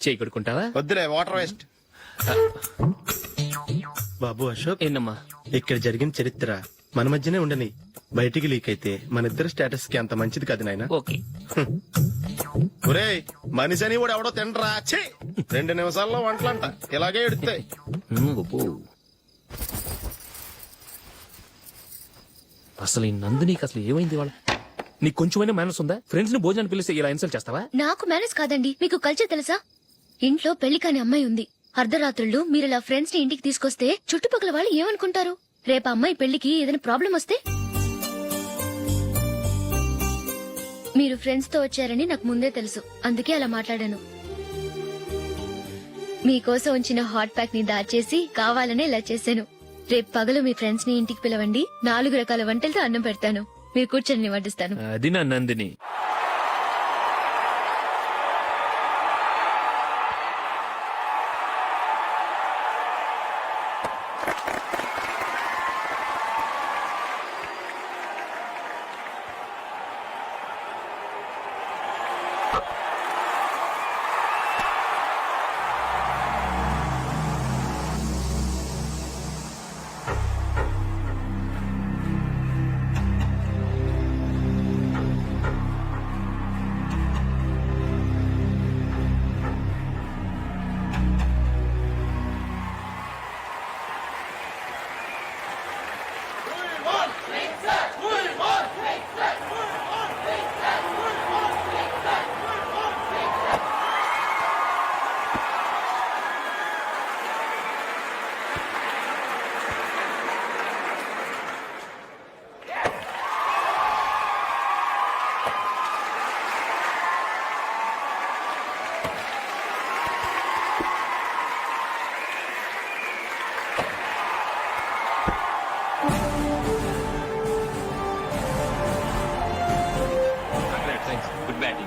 చేయి కొడుకుంటావా? వద్దులే, వాటర్ వేస్ట్. బాబు అశోక్, ఏంటమ్మా? ఇక్కడ జరిగిన చరిత్ర మన మధ్యనే ఉండని, బయటికి లీక్ అయితే మన ఇద్దరు స్టేటస్ కి అంత మంచిది కాదు నాయన. ఓకే. ఒరేయ్, మనిషి అని కూడా ఎవడో తినరా. ఛీ, 2 నిమిషాల్లో వంటలంట ఇలాగే ఎడుతాయి. అసలు ఈ నందినికి అసలు ఏమైంది వాళ్ళ? నీకు కొంచెమైనా మేనస్ ఉందా? ఫ్రెండ్స్ ని భోజనాన్ని పిలిస్తే ఇలా ఇన్సల్ట్ చేస్తావా? నాకు మేనేజ్ కాదండి, మీకు కల్చర్ తెలుసా? ఇంట్లో పెళ్లి కాని అమ్మాయి ఉంది, అర్ధరాత్రుళ్ళు మీరు ఇలా ఫ్రెండ్స్ ని ఇంటికి తీసుకొస్తే చుట్టుపక్కల వాళ్ళు ఏమనుకుంటారు? రేపు అమ్మాయి పెళ్లికి ఏదైనా ప్రాబ్లం వస్తే? మీరు ఫ్రెండ్స్ తో వచ్చారని నాకు ముందే తెలుసు, అందుకే అలా మాట్లాడాను. మీకోసం ఉంచిన హాట్ ప్యాక్ ని దాచేసి కావాలనే ఇలా చేశాను. రేపు పగలు మీ ఫ్రెండ్స్ ని ఇంటికి పిలవండి, 4 రకాల వంటలతో అన్నం పెడతాను, మీరు కూర్చొని వడ్డిస్తాను. అది నా Nandini.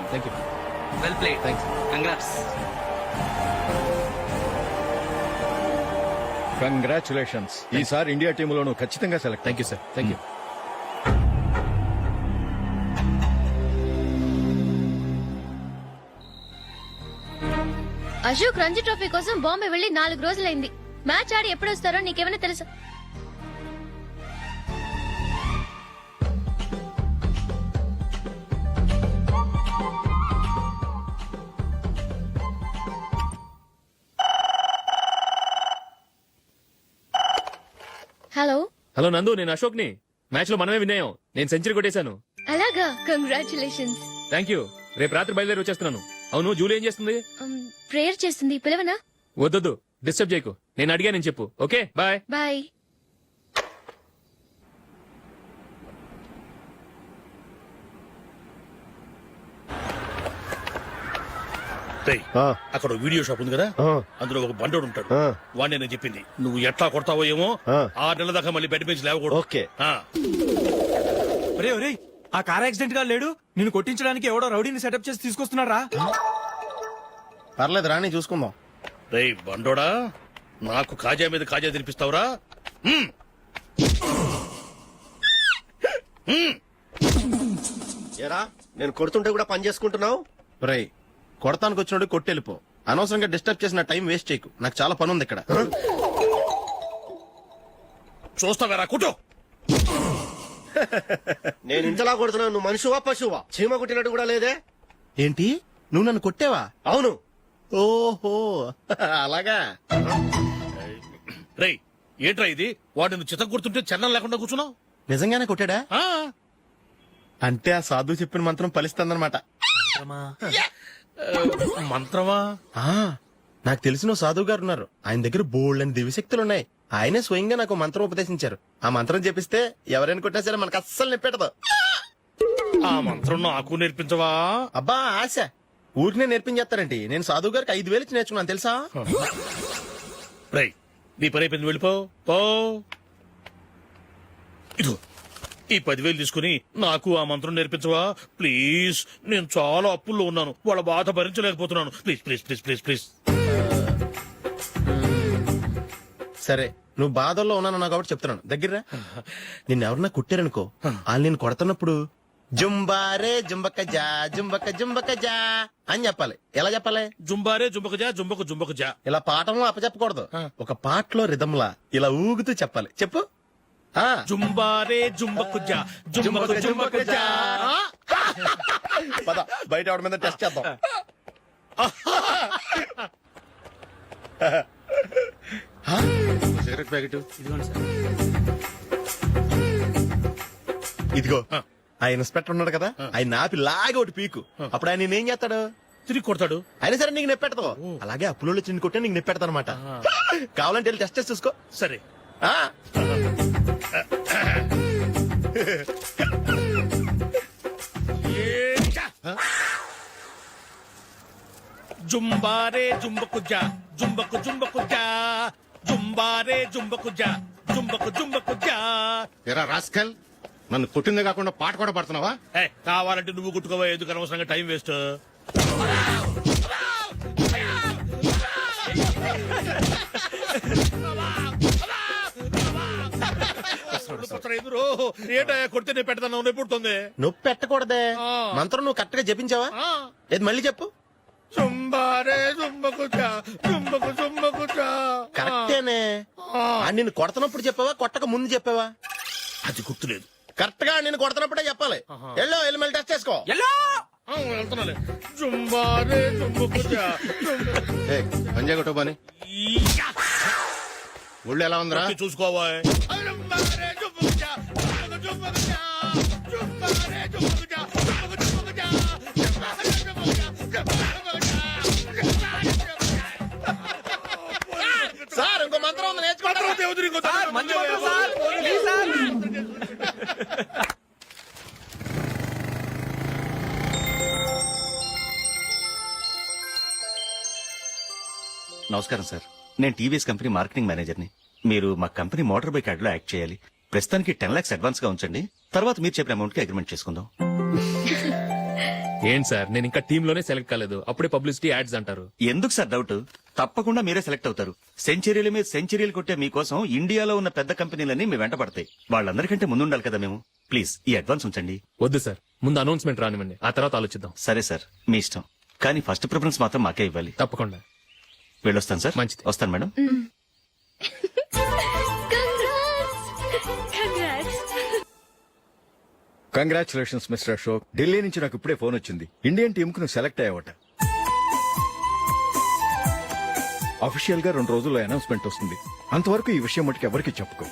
Thank you. Well played. Thanks. Congrats. Congratulations. ఈసారి ఇండియా టీంలోనూ ఖచ్చితంగా select. Thank you sir. Thank you. Ashok Ranji trophy కోసం బాంబే వెళ్లి 4 రోజులైంది. మ్యాచ్ ఆడి ఎప్పుడు వస్తారో నీకేమైనా తెలుసా? హలో హలో నందు, నేను అశోక్ ని. మ్యాచ్ లో మనమే విన్నాయం. నేను సెంచరీ కొట్టేశాను. అలాగా, కంగ్రాచులేషన్స్. Thank you. రేపు రాత్రి బయలుదేరి వచ్చేస్తున్నాను. అవును, జూలీ ఏం చేస్తుంది? ప్రేయర్ చేస్తుంది, పిలవనా? వద్దొద్దు, డిస్టర్బ్ చేయకు. నేను అడిగానని చెప్పు. Okay, bye. బాయ్. రేయ్, అక్కడ ఓ వీడియో షాప్ ఉంది కదా, అందులో ఒక బండోడు ఉంటాడు. వాడిని నేను చెప్పింది నువ్వు ఎట్లా కొడతావో ఏమో, 6 నెలల దాకా మళ్ళీ బెడ్ పెంచి లేవకూడదు. ఓకే. ఒరే ఒరే, ఆ కార్ యాక్సిడెంట్ గా లేడు, నిన్ను కొట్టించడానికి ఎవడో రౌడీని సెటప్ చేసి తీసుకొస్తున్నారా? పర్లేదు, రాని చూసుకుందాం. రేయ్ బండోడా, నాకు కాజా మీద కాజా తినిపిస్తావురా? ఏరా, నేను కొడుతుంటే కూడా పని చేసుకుంటున్నావు? రేయ్, కొడతానికి వచ్చినోడు కొట్టెళ్ళిపో. అనవసరంగా డిస్టర్బ్ చేసిన టైం వేస్ట్ చేయకు. నాకు చాలా పని ఉంది ఇక్కడ. చూస్తావేరా కుటో. నేను ఇంతలా కొడుతున్నావు, నువ్వు మనిషివా పశువా? చీమ కుట్టినట్టు కూడా లేదే. ఏంటి, నువ్వు నన్ను కొట్టావా? అవును. ఓహో, అలాగా. రేయ్ ఏంట్రా ఇది? వాడిని చిత్త గుర్తుంటే చెన్నం లేకుండా కూర్చున్నావు. నిజంగానే కొట్టాడా? అంటే ఆ సాధువు చెప్పిన మంత్రం ఫలిస్తుందన్నమాట. మంత్రమా? నాకు తెలిసిన ఓ సాధువు గారు ఉన్నారు. ఆయన దగ్గర బోల్డ్ అని దివ్యశక్తులు ఉన్నాయి. ఆయనే స్వయంగా నాకు మంత్రం ఉపదేశించారు. ఆ మంత్రం చెప్పిస్తే ఎవరైనా కొట్టినా సరే మనకు అస్సలు నిప్పెట్టదు. ఆ మంత్రం నాకు నేర్పించవా? అబ్బా ఆశ ఊరినే నేర్పించేస్తారండి. నేను సాధువు గారికి 5,000 ఇచ్చి నేర్చుకున్నాను తెలుసా. రై నీ పని అయిపోయింది, వెళ్ళిపో పో. ఇదిగో ఈ 10,000 తీసుకుని నాకు ఆ మంత్రం నేర్పించవా ప్లీజ్? నేను చాలా అప్పుల్లో ఉన్నాను, వాళ్ళ బాధ భరించలేకపోతున్నాను. Please please please please please. సరే నువ్వు బాధల్లో ఉన్నాను కాబట్టి చెప్తున్నాను. దగ్గర నిన్ను ఎవరన్నా కుట్టారనుకో, వాళ్ళు నేను కొడుతున్నప్పుడు జుంబారే జుంబక జా జుంబక జుంబక జా అని చెప్పాలి. ఎలా చెప్పాలి? జుంబారే జుంబకు జా. ఇలా పాఠంలో అప్పచెప్పకూడదు. ఒక పాటలో రిధంలా ఇలా ఊగుతూ చెప్పాలి. చెప్పు. జుంబారే జుంబకు జా జుంబకు జా. పద బయట ఆవిడ మీద టెస్ట్ చేద్దాం. సిగరెట్ ప్యాకెట్ ఇదిగో ఆ ఇన్స్పెక్టర్ ఉన్నాడు కదా, ఆయన నాపి లాగే ఒకటి పీకు. అప్పుడు ఆయన నేనేం చేస్తాడు? తిరిగి కొడతాడు. అయినా సరే నీకు నెప్పెడతావు. అలాగే అప్పులో చిన్న కొట్టే నీకు నెప్పెడతా అనమాట. కావాలంటే వెళ్ళి టెస్ట్ చేసి చూసుకో. సరే. జుంబారే జుంబకు జా జుంబకు జా జుంబారే జుంబకు జా జుంబకు జా. ఎరా రాస్కల్, నన్ను కొట్టిందే కాకుండా పాట కూడా పడుతున్నావా? కావాలంటే నువ్వు గుట్టుకోవా, ఎందుకు అనవసరంగా టైం వేస్ట్. ఏంటా కొడితే నేను పెడతాను, నొప్పి పుడుతుంది. నొప్పి పెట్టకూడదే. మంత్రం నువ్వు కరెక్ట్ గా జపించావా? ఏది మళ్ళీ చెప్పు. జుంబారే జుంబకు జా జుంబకు జా. కరెక్టేనే. నిన్ను కొడుతున్నప్పుడు చెప్పావా, కొట్టక ముందు చెప్పావా? అది గుర్తులేదు. కరెక్ట్ గా నేను కొడుతున్నప్పుడే చెప్పాలి. వెళ్ళి మళ్ళీ టెస్ట్ చేసుకో. వెళ్తున్నాలే. జుంబారే జుంబకు జా. పంజా కొట్టు బాని. ఒళ్ళు ఎలా ఉందిరా? చూసుకోవా. సార్ ఇంకో మంత్రం ఉంది, నేర్చుకుంటారా? నమస్కారం సార్, నేను టీవీఎస్ కంపెనీ మార్కెటింగ్ మేనేజర్ని. మీరు మా కంపెనీ మోటార్ బైక్ యాడ్ లో యాక్ట్ చేయాలి. ప్రస్తుతానికి 10 lakhs అడ్వాన్స్ గా ఉంచండి, తర్వాత మీరు చెప్పిన అమౌంట్ కి అగ్రిమెంట్ చేసుకుందాం. ఏంటి సార్, నేను ఇంకా టీమ్ లోనే సెలెక్ట్ కాలేదు, అప్పుడే పబ్లిసిటీ యాడ్స్ అంటారు. ఎందుకు సార్ డౌట్? తప్పకుండా మీరే సెలెక్ట్ అవుతారు. సెంచరీల మీద సెంచరీలు కొట్టే మీకోసం ఇండియాలో ఉన్న పెద్ద కంపెనీలన్నీ మీ వెంట పడతాయి. వాళ్ళందరికంటే ముందుండాలి కదా మేము. ప్లీజ్ ఈ అడ్వాన్స్ ఉంచండి. వద్దు సార్, ముందు అనౌన్స్మెంట్ రానివ్వండి, ఆ తర్వాత ఆలోచిద్దాం. సరే సార్, మీ ఇష్టం, కానీ ఫస్ట్ ప్రిఫరెన్స్ మాత్రం మాకే ఇవ్వాలి. తప్పకుండా. వెళ్ళొస్తాను సార్. మంచిది. వస్తాను madam. Congratulations mister Ashok. Delhi నుంచి నాకు ఇప్పుడే ఫోన్ వచ్చింది. ఇండియన్ టీమ్ కు నువ్వు సెలెక్ట్ అయ్యావట. అఫీషియల్ గా 2 రోజుల్లో అనౌన్స్మెంట్ వస్తుంది. అంతవరకు ఈ విషయం మటుకు ఎవరికి చెప్పుకో.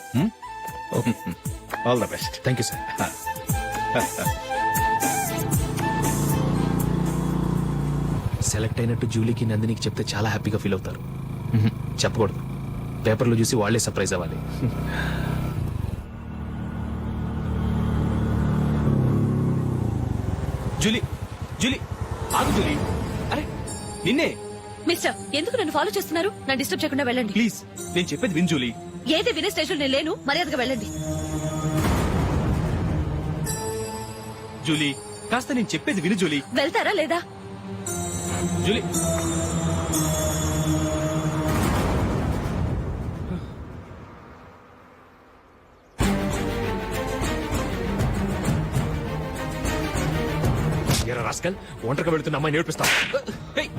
All the best. Thank you sir. Select అయినట్టు జూలీకి నందినికి చెప్తే చాలా హ్యాపీగా ఫీల్ అవుతారు. చెప్పకూడదు, పేపర్లో చూసి వాళ్లే సర్ప్రైజ్ అవ్వాలి. జూలీ జూలీ ఆగు జూలీ. అరే నిన్నే. మిస్టర్, ఎందుకు నన్ను ఫాలో చేస్తున్నారు? నన్ను డిస్టర్బ్ చేయకుండా వెళ్ళండి ప్లీజ్, నేను చెప్పేది విన్ జూలీ. ఏది వినే స్టేజ్ నేను లేను, మర్యాదగా వెళ్ళండి. జూలీ కాస్త నేను చెప్పేది విను జూలీ. వెళ్తారా లేదా? జూలీ రాస్కల్, ఒంటరిగా వెళుతున్న అమ్మాయి నేర్పిస్తా.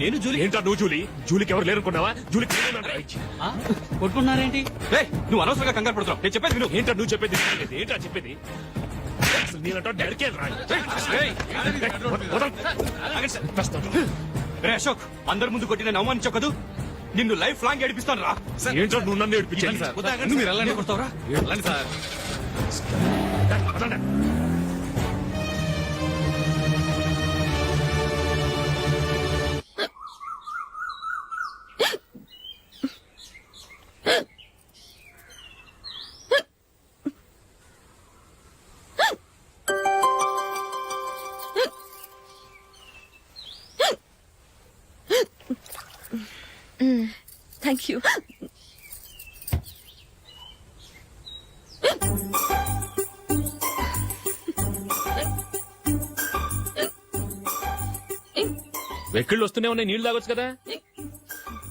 నేను జూలీ. ఏంటా నువ్వు జూలీ? జూలీకి ఎవరు లేరుకున్నావా? జూలీ కొట్టుకున్నారేంటి? నువ్వు అనవసరంగా కంగారు పడుతున్నావు. నేను చెప్పేది విను. ఏంటా నువ్వు చెప్పేది? ఏంటా చెప్పేది? అశోక్, అందరి ముందు కొట్టి నేను అవమానించావు కదూ. నిన్ను లైఫ్ లాంగ్ ఏడిపిస్తాను రా. ఏంటో నువ్వు నన్ను ఏడిపించాలి. మీరు ఎలా కొడతావురా? Sir thank you. వెక్కిళ్ళు వస్తూనే ఉన్నాయి, నీళ్లు తాగొచ్చు కదా.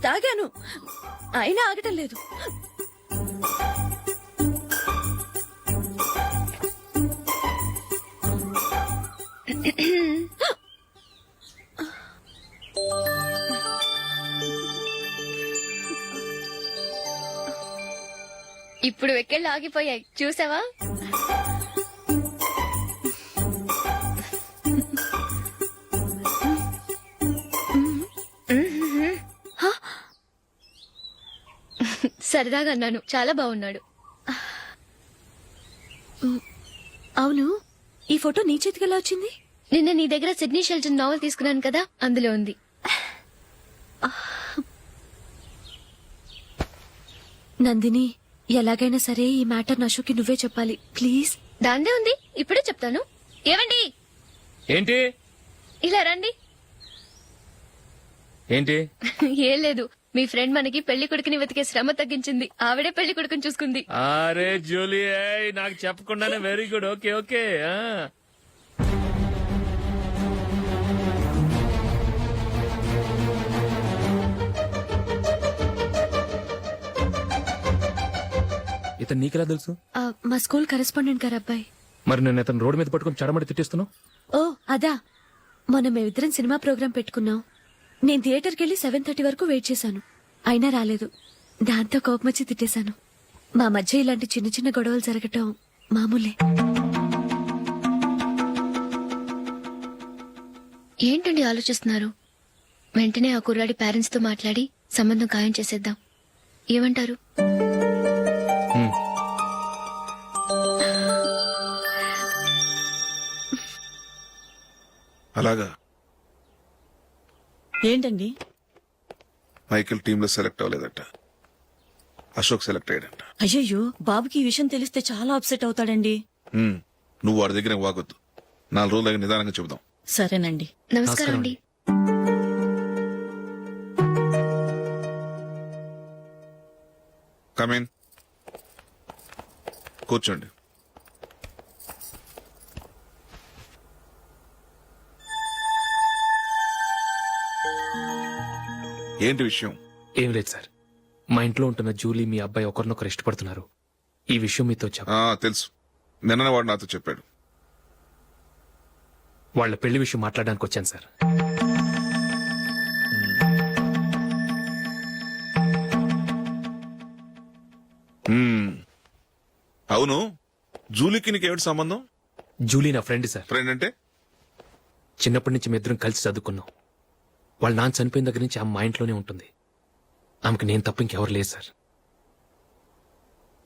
తాగాను, అయినా ఆగటం లేదు. ఇప్పుడు వెక్కెళ్ళు ఆగిపోయాయి, చూసావా? సరదాగా అన్నాను, చాలా బాగున్నాడు. అవును, ఈ ఫోటో నీ చేతికి ఎలా వచ్చింది? నిన్న నీ దగ్గర సిడ్నీ షెల్టన్ నావెల్ తీసుకున్నాను కదా, అందులో ఉంది. నందిని, ఎలాగైనా సరే ఈ మ్యాటర్ అశోక్కి నువ్వే చెప్పాలి ప్లీజ్. దాందే ఉంది, ఇప్పుడే చెప్తాను. ఏవండి, ఏంటి ఇలా రండి. ఏంటి? ఏం లేదు, మీ ఫ్రెండ్ మనకి పెళ్లి కొడుకుని వెతికే శ్రమ తగ్గించింది. ఆవిడే పెళ్లి కొడుకుని చూసుకుంది. అరే జూలీ, నాకు చెప్పకుండానే వెరీ గుడ్. Okay okay. ఇతను నీకెలా తెలుసు? మా స్కూల్ కరెస్పాండెంట్ గారు అబ్బాయి. మరి నేను ఇతను రోడ్డు మీద పట్టుకుని చడమడి తిట్టేస్తున్నావు. ఓ అదా, మొన్న మేమిద్దరం సినిమా ప్రోగ్రాం పెట్టుకున్నాం. నేను థియేటర్కి వెళ్ళి 7:30 వరకు వెయిట్ చేశాను, అయినా రాలేదు. దాంతో కోపమొచ్చి తిట్టేశాను. మా మధ్య ఇలాంటి చిన్న చిన్న గొడవలు జరగటం మామూలే. ఏంటండి ఆలోచిస్తున్నారు? వెంటనే ఆ కుర్రాడి పేరెంట్స్ తో మాట్లాడి సంబంధం ఖాయం చేసేద్దాం. ఏమంటారు? అలాగా ఏంటండి? మైకిల్ టీమ్ లో సెలెక్ట్ అవ్వలేదట, అశోక్ సెలెక్ట్ అయ్యాడంట. అయ్యయ్యో, బాబుకి ఈ విషయం తెలిస్తే చాలా అప్సెట్ అవుతాడండి. నువ్వు వాడి దగ్గర వాగొద్దు, 4 రోజులకి నిదానంగా చెబుదాం. సరేనండి. నమస్కారం అండి. కమేన్, కూర్చోండి. ఏంటి విషయం? ఏం లేదు సార్, మా ఇంట్లో ఉంటున్న జూలీ మీ అబ్బాయి ఒకరినొకరు ఇష్టపడుతున్నారు. ఈ విషయం మీతో తెలుసు, నిన్న వాడు నాతో చెప్పాడు. వాళ్ళ పెళ్లి విషయం మాట్లాడడానికి వచ్చాను సార్. అవును, జూలీకి నీకేమిటి సంబంధం? జూలీ నా ఫ్రెండ్ సార్. ఫ్రెండ్ అంటే? చిన్నప్పటి నుంచి మేమిద్దరం కలిసి చదువుకున్నాం. వాళ్ళ నాన్న చనిపోయిన దగ్గర నుంచి ఆమె మా ఇంట్లోనే ఉంటుంది. ఆమెకు నేను తప్ప ఇంకెవరు లేదు సార్.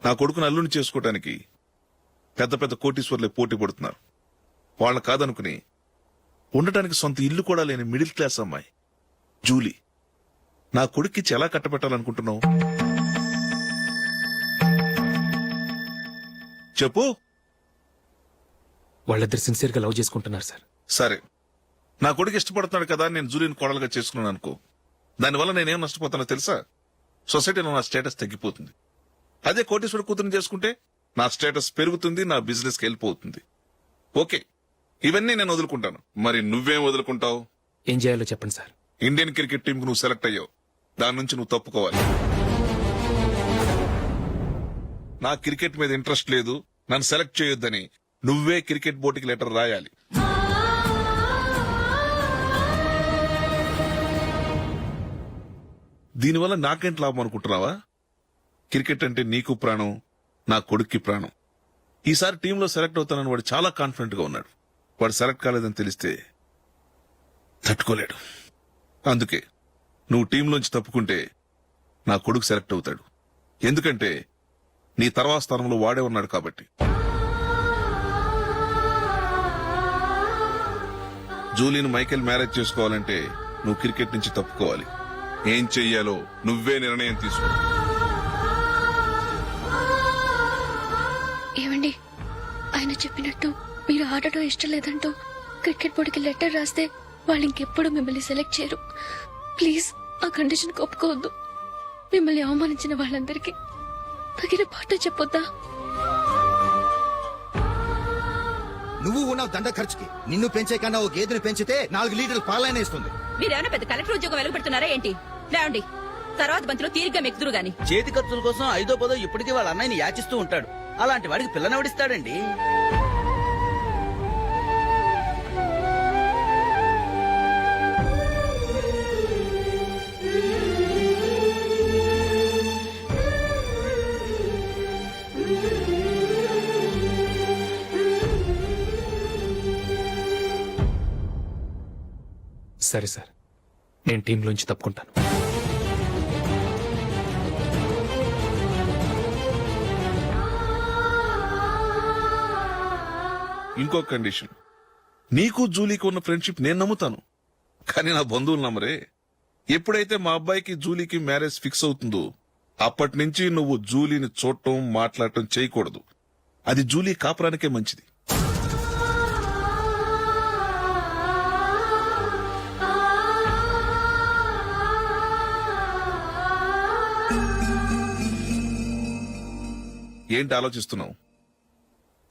నా కొడుకును అల్లుని చేసుకోవటానికి పెద్ద పెద్ద కోటీశ్వర్లే పోటీ పడుతున్నారు. వాళ్ళని కాదనుకుని ఉండటానికి సొంత ఇల్లు కూడా లేని మిడిల్ క్లాస్ అమ్మాయి జూలీ నా కొడుక్కిచ్చి ఎలా కట్టబెట్టాలనుకుంటున్నావు? చెప్పు. వాళ్ళిద్దరు సిన్సియర్ గా లవ్ చేసుకుంటున్నారు సార్. సరే, నా కొడుకు ఇష్టపడుతున్నాడు కదా, నేను జూలీని కోడలుగా చేసుకున్నాను అనుకో. దానివల్ల నేనేం నష్టపోతానో తెలుసా? సొసైటీలో నా స్టేటస్ తగ్గిపోతుంది. అదే కోటీశ్వర కూతురుని చేసుకుంటే నా స్టేటస్ పెరుగుతుంది, నా బిజినెస్కి వెళ్ళిపోతుంది. ఓకే, ఇవన్నీ నేను వదులుకుంటాను. మరి నువ్వేం వదులుకుంటావు? ఏం చేయాలో చెప్పండి సార్. ఇండియన్ క్రికెట్ టీంకు నువ్వు సెలెక్ట్ అయ్యావు, దాని నుంచి నువ్వు తప్పుకోవాలి. నా క్రికెట్ మీద ఇంట్రెస్ట్ లేదు, నన్ను సెలెక్ట్ చేయొద్దని నువ్వే క్రికెట్ బోర్డుకి లెటర్ రాయాలి. దీనివల్ల నాకేంటి లాభం అనుకుంటున్నావా? క్రికెట్ అంటే నీకు ప్రాణం, నా కొడుక్కి ప్రాణం. ఈసారి టీంలో సెలెక్ట్ అవుతానని వాడు చాలా కాన్ఫిడెంట్ గా ఉన్నాడు. వాడు సెలెక్ట్ కాలేదని తెలిస్తే తట్టుకోలేడు. అందుకే నువ్వు టీంలోంచి తప్పుకుంటే నా కొడుకు సెలెక్ట్ అవుతాడు. ఎందుకంటే నీ తర్వాత స్థానంలో వాడే ఉన్నాడు కాబట్టి. జూలీని మైకేల్ మ్యారేజ్ చేసుకోవాలంటే నువ్వు క్రికెట్ నుంచి తప్పుకోవాలి. ఏం చెయ్యాలో నువ్వే నిర్ణయం తీసుకో. ఏమండి, ఆయన చెప్పినట్టు మీరు ఆడటం ఇష్టం లేదంటూ క్రికెట్ బోర్డుకి లెటర్ రాస్తే వాళ్ళు ఇంకెప్పుడు మిమ్మల్ని సెలెక్ట్ చేయరు. ప్లీజ్ ఆ కండిషన్ ఒప్పుకోవద్దు. మిమ్మల్ని అవమానించిన వాళ్ళందరికీ తగిన పాట చెప్పొద్దా? నువ్వు ఉన్నావు దండ ఖర్చుకి. నిన్ను పెంచే కన్నా ఓ గేదెను పెంచితే 4 లీటర్లు పాలైన ఇస్తుంది. మీరేమైనా పెద్ద కలెక్టర్ ఉద్యోగం వెలుగుపెడుతున్నారా ఏంటి? లేవండి, తర్వాత బంతిలో తీరిగ్గా మెక్కుదురు గాని. చేతి ఖర్చుల కోసం 5-10 ఇప్పటికీ వాళ్ళ అన్నయ్యని యాచిస్తూ ఉంటాడు. అలాంటి వాడికి పిల్లనవడిస్తాడండి. సరే సార్, నేను టీంలోంచి తప్పుకుంటాను. ఇంకో కండిషన్, నీకు జూలీకి ఉన్న ఫ్రెండ్షిప్ నేను నమ్ముతాను, కానీ నా బంధువులు నమ్మరే. ఎప్పుడైతే మా అబ్బాయికి జూలీకి మ్యారేజ్ ఫిక్స్ అవుతుందో అప్పటి నుంచి నువ్వు జూలీని చూడటం మాట్లాడటం చేయకూడదు. అది జూలీ కాపురానికే మంచిది. ఏంటి ఆలోచిస్తున్నావు?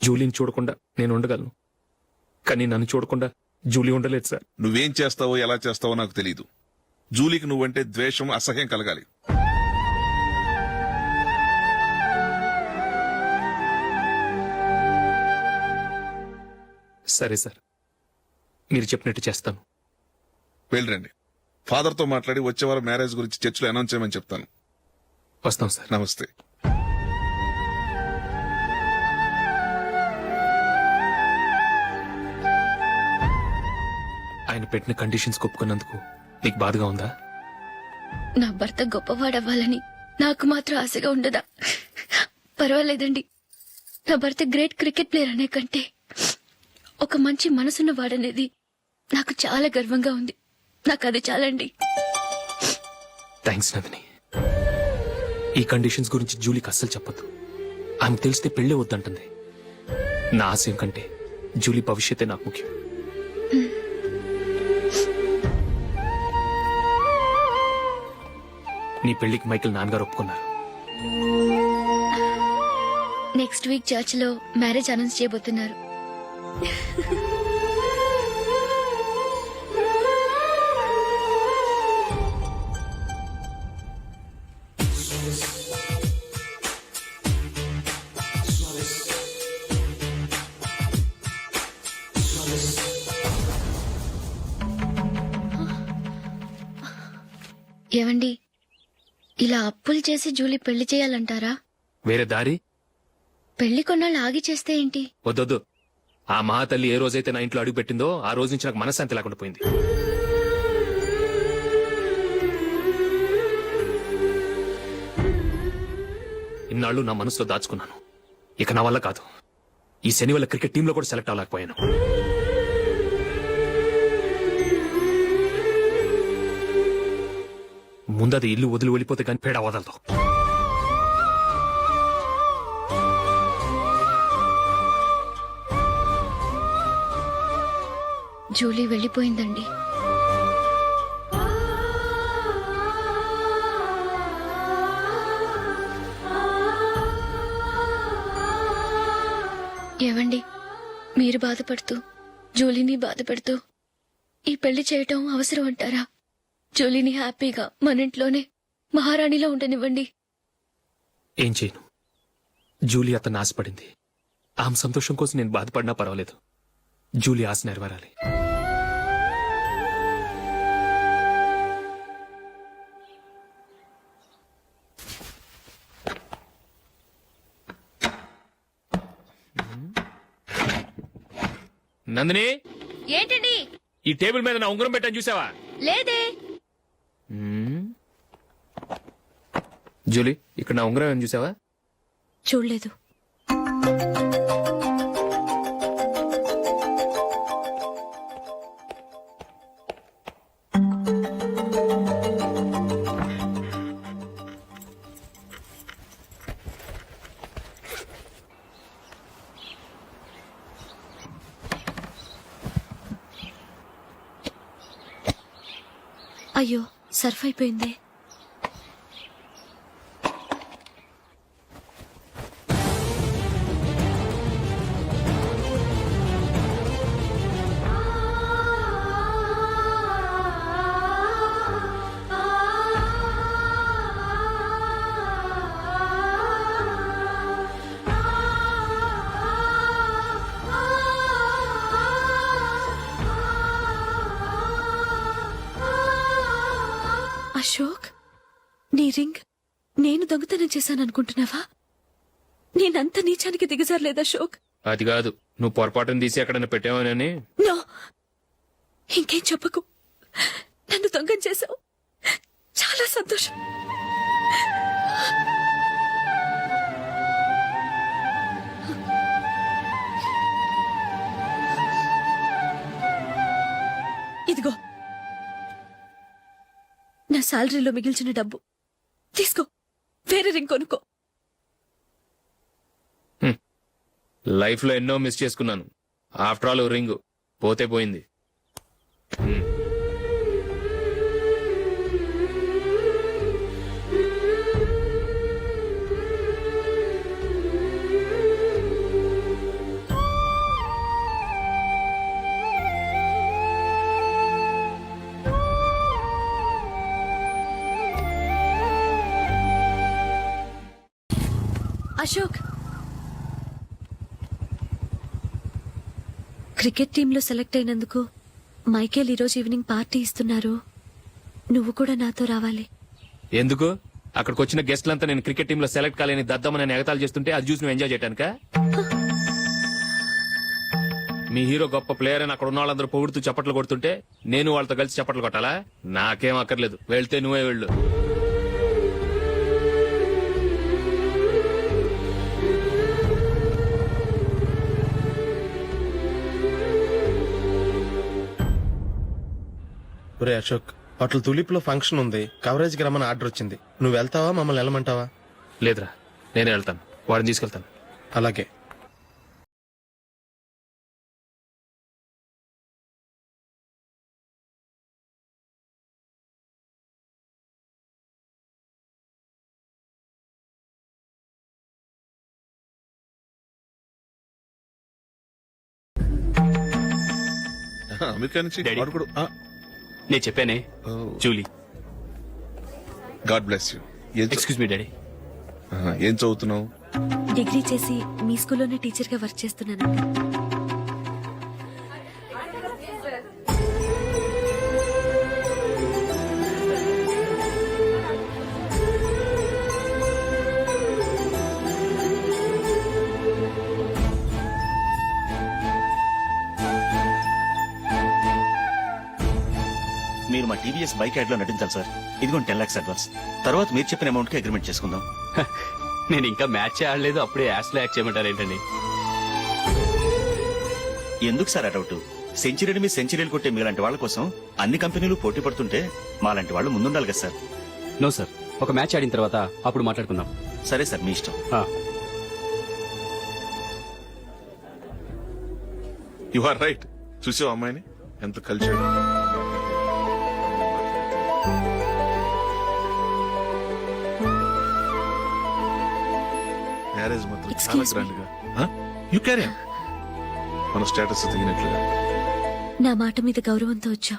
జూలీని చూడకుండా నేను ఉండగలను, కానీ నన్ను చూడకుండా జూలీ ఉండలేదు సార్. నువ్వేం చేస్తావో ఎలా చేస్తావో నాకు తెలీదు. జూలీకి నువ్వంటే ద్వేషం, అసహ్యం కలగాలి. సరే సార్, మీరు చెప్పినట్టు చేస్తాను. వెళ్ళండి, ఫాదర్తో మాట్లాడి వచ్చే వారం మ్యారేజ్ గురించి చర్చలో అనౌన్స్ చేయమని చెప్తాను. వస్తాం సార్. నమస్తే. ఆయన పెట్టిన కండిషన్స్ ఒప్పుకున్నందుకు నీకు బాధగా ఉందా? నా భర్త గొప్పవాడవ్వాలని నాకు మాత్రం ఆశగా ఉండదా? పర్వాలేదండి, నా భర్త గ్రేట్ క్రికెట్ ప్లేయర్ అనే కంటే ఒక మంచి మనసున్న వాడనేది నాకు చాలా గర్వంగా ఉంది. నాకు అది చాలండి. థ్యాంక్స్ నందిని. ఈ కండిషన్స్ గురించి జూలీకి అస్సలు చెప్పొద్దు. ఆమెకు తెలిస్తే పెళ్ళే వద్దంటుంది. నా ఆశయం కంటే జూలీ భవిష్యత్తే నాకు ముఖ్యం. నీ పెళ్లికి మైకేల్ నాన్నగారు ఒప్పుకున్నారు. నెక్స్ట్ వీక్ చర్చ్ లో మ్యారేజ్ అనౌన్స్ చేయబోతున్నారు. ఏవండి, ఇలా అప్పులు చేసి జూలీ పెళ్లి చేయాలంటారా? వేరే దారి? పెళ్లి కొన్నాళ్ళు ఆగి చేస్తే ఏంటి? వద్దొద్దు. ఆ మహాతల్లి ఏ రోజైతే నా ఇంట్లో అడుగు పెట్టిందో ఆ రోజు నుంచి నాకు మనశ్శాంతి లేకుండా పోయింది. ఇన్నాళ్ళు నా మనసులో దాచుకున్నాను. ఇక నా వల్ల కాదు. ఈ శని వల్ల క్రికెట్ టీంలో కూడా సెలెక్ట్ అవ్వలేకపోయాను. ముందది ఇల్లు వదిలి వెళ్ళిపోతే కానీ పేడ వదలదు. జూలీ వెళ్ళిపోయిందండి. ఏవండి, మీరు బాధపడుతూ జూలీని బాధపెడుతూ ఈ పెళ్లి చేయటం అవసరం అంటారా? జూలీని హ్యాపీగా మన ఇంట్లోనే మహారాణిలో ఉండనివ్వండి. ఏం చేయను? జూలీ అతన్ని ఆశపడింది. ఆమె సంతోషం కోసం నేను బాధపడినా పర్వాలేదు. జూలీ ఆశ నెరవేరాలి. నందిని, ఏంటండి? ఈ టేబుల్ మీద నా ఉంగరం పెట్టని చూసావా? లేదే. జూలీ, ఇక్కడ నా ఉంగరం ఏమని చూసావా? చూడలేదు. అయ్యో, సర్ఫ్ అయిపోయిందే. అశోక్, నీ రింగ్ నేను దొంగతనం చేశాననుకుంటున్నావా? నేనంత నీచానికి దిగజారలేదు అశోక్. అది కాదు, నువ్వు పొరపాటును తీసి ఎక్కడైనా పెట్టావని. నో, ఇంకేం చెప్పకు. నన్ను దొంగం చేశావు. చాలా సంతోషం. ఇదిగో నా శాలరీలో మిగిల్చిన డబ్బు తీసుకో, వేరే రింగ్ కొనుక్కో. లైఫ్ లో ఎన్నో మిస్ చేసుకున్నాను. ఆఫ్టర్ ఆల్ రింగ్ పోతే పోయింది. అశోక్, క్రికెట్ టీంలో సెలెక్ట్ అయినందుకు మైకేల్ ఈరోజు ఈవినింగ్ పార్టీ ఇస్తున్నారు. నువ్వు కూడా నాతో రావాలి. ఎందుకు? అక్కడికి వచ్చిన గెస్ట్లంతా నేను క్రికెట్ టీంలో సెలెక్ట్ కాలేని దద్దమని ఎగతాలు చేస్తుంటే అది చూసి నువ్వు ఎంజాయ్ చేయటానిక? మీ హీరో గొప్ప ప్లేయర్ అని అక్కడ ఉన్న వాళ్ళందరూ పొగుడుతూ చప్పట్లు కొడుతుంటే నేను వాళ్ళతో కలిసి చప్పట్లు కొట్టాలా? నాకేం అక్కర్లేదు, వెళ్తే నువ్వే వెళ్ళు. ఒరే అశోక్, హోటల్ తులిప్ లో ఫంక్షన్ ఉంది, కవరేజ్ కి రమ్మని ఆర్డర్ వచ్చింది. నువ్వు వెళ్తావా, మమ్మల్ని వెళ్ళమంటావా? లేదురా, నేనే వెళ్తాను. వాడిని తీసుకెళ్తాను. అలాగే. అమెరికా నుంచి డాడీ. వాడు కూడా నేను చెప్పానే, Julie. God bless you. Excuse me daddy. ఏం చదువుతున్నావు? డిగ్రీ చేసి మీ స్కూల్లోనే టీచర్ గా వర్క్ చేస్తున్నానండి. మీరు మా టీవీఎస్ బైక్ యాడ్ లో నటించాలి సార్. ఇదిగోండి 10 lakhs అడ్వాన్స్. తర్వాత మీరు చెప్పిన అమౌంట్ కి అగ్రిమెంట్ చేసుకుందాం. నేను ఇంకా మ్యాచ్ ఆడలేదు, అప్పుడే యాష్ లో యాక్ట్ చేయమంటారు ఏంటండి? ఎందుకు సార్ అడౌట్? సెంచరీని మీ సెంచరీలు కొట్టే మీలాంటి వాళ్ళ కోసం అన్ని కంపెనీలు పోటీ పడుతుంటే మాలాంటి వాళ్ళు ముందుండాలి కదా సార్. నో సార్, ఒక మ్యాచ్ ఆడిన తర్వాత అప్పుడు మాట్లాడుకుందాం. సరే సార్, మీ ఇష్టం. You are right. చూసావు అమ్మాయిని ఎంత కలిసాడు? మ్యారేజ్ మాత్రం చాలా Excuse me. గ్రాండ్ గా. You carry on. మన స్టేటస్ దిగినట్లుగా. నా మాట మీద గౌరవంతో వచ్చా.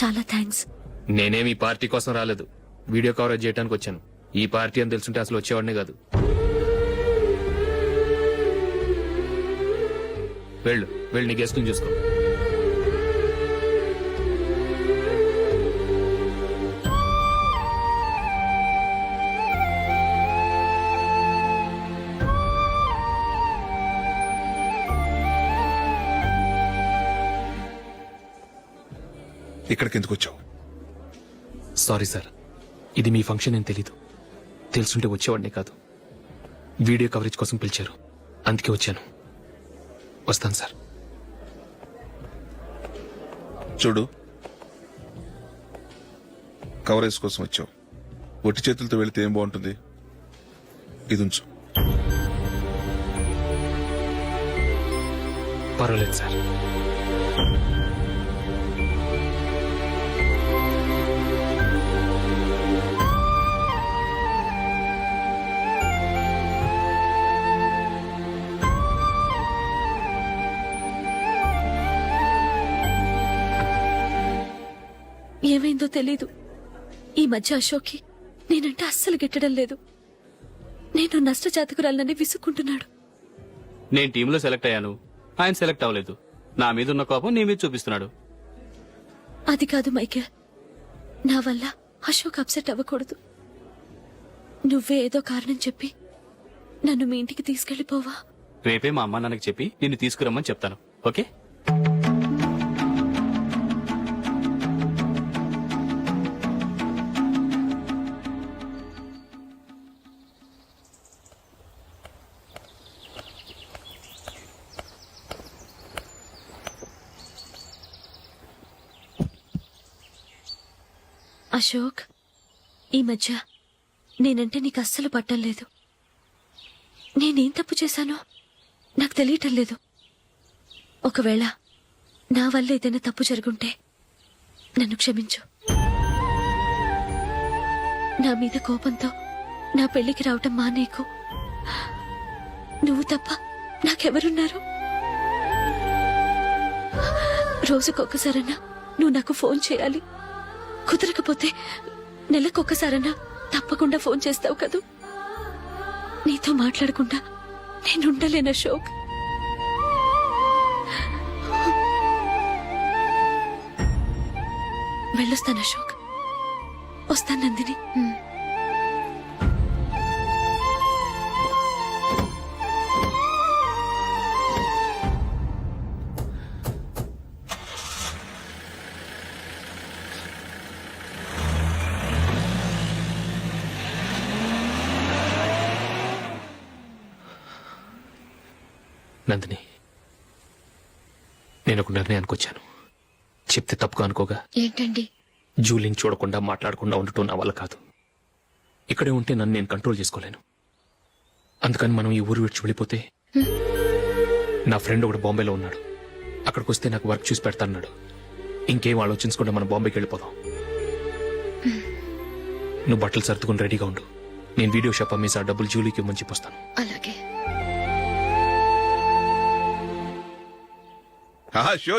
చాలా థ్యాంక్స్. నేనేమి ఈ పార్టీ కోసం రాలేదు, వీడియో కవరేజ్ చేయడానికి వచ్చాను. ఈ పార్టీ అని తెలుసుంటే అసలు వచ్చేవాడినే కాదు. వెళ్ళు వెళ్ళు, నీ గెస్ట్ని చూసుకో. ఇక్కడికి ఎందుకు వచ్చావు? సారీ సార్, ఇది మీ ఫంక్షన్ అని తెలీదు. తెలుసుంటే వచ్చేవాడినే కాదు. వీడియో కవరేజ్ కోసం పిలిచారు, అందుకే వచ్చాను. వస్తాను సార్. చూడు, కవరేజ్ కోసం వచ్చావు. ఒట్టి చేతులతో వెళితే ఏం బాగుంటుంది? ఇది ఉంచు. పర్వాలేదు సార్. ఏమైందో తెలీదు. ఈ మధ్య అశోక్కి నేనంటే అస్సలు గిట్టడం లేదు. నేను నష్టజాతకురాలనని విసుక్కుంటున్నాడు. నేను టీంలో సెలెక్ట్ అయ్యాను, ఆయన సెలెక్ట్ అవ్వలేదు. నా మీద ఉన్న కోపం నీ మీద చూపిస్తున్నాడు. అది కాదు మైకేల్, నా వల్ల అశోక్ అప్సెట్ అవ్వకూడదు. నువ్వే ఏదో కారణం చెప్పి నన్ను మీ ఇంటికి తీసుకెళ్లిపోవా? రేపే మా అమ్మ నాన్నకి చెప్పి నిన్ను తీసుకురమ్మని చెప్తాను. ఓకే? అశోక్, ఈ మధ్య నేనంటే నీకు అస్సలు పట్టం లేదు. నేనేం తప్పు చేశానో నాకు తెలియటం లేదు. ఒకవేళ నా వల్ల ఏదైనా తప్పు జరుగుంటే నన్ను క్షమించు. నా మీద కోపంతో నా పెళ్లికి రావటం మానేకు. నువ్వు తప్ప నాకెవరున్నారు? రోజుకొక్కసారన్నా నువ్వు నాకు ఫోన్ చేయాలి. కుదరకపోతే నెలకొక్కసారన్నా తప్పకుండా ఫోన్ చేస్తావు కదూ. నీతో మాట్లాడకుండా నేనుండలేను అశోక్. వెళ్ళొస్తాను అశోక్. వస్తాను నందిని. నందిని, నేను ఒక నిర్ణయానికి వచ్చాను. చెప్తే తప్పుగా అనుకోగా. ఏంటండి? జూలిని చూడకుండా మాట్లాడకుండా ఉండటం నా వల్ల కాదు. ఇక్కడే ఉంటే నన్ను నేను కంట్రోల్ చేసుకోలేను. అందుకని మనం ఈ ఊరు విడిచి వెళ్ళిపోతే, నా ఫ్రెండ్ ఒకడు బాంబేలో ఉన్నాడు. అక్కడికి వస్తే నాకు వర్క్ చూసి పెడతాన్నాడు. ఇంకేం ఆలోచించకుండా మనం బాంబేకి వెళ్ళిపోదాం. నువ్వు బట్టలు సర్దుకుని రెడీగా ఉండు. నేను వీడియో షాప్ అమ్మేసి ఆ డబ్బులు జూలీకి ఇవ్వమని చెప్పొస్తాను. అలాగే.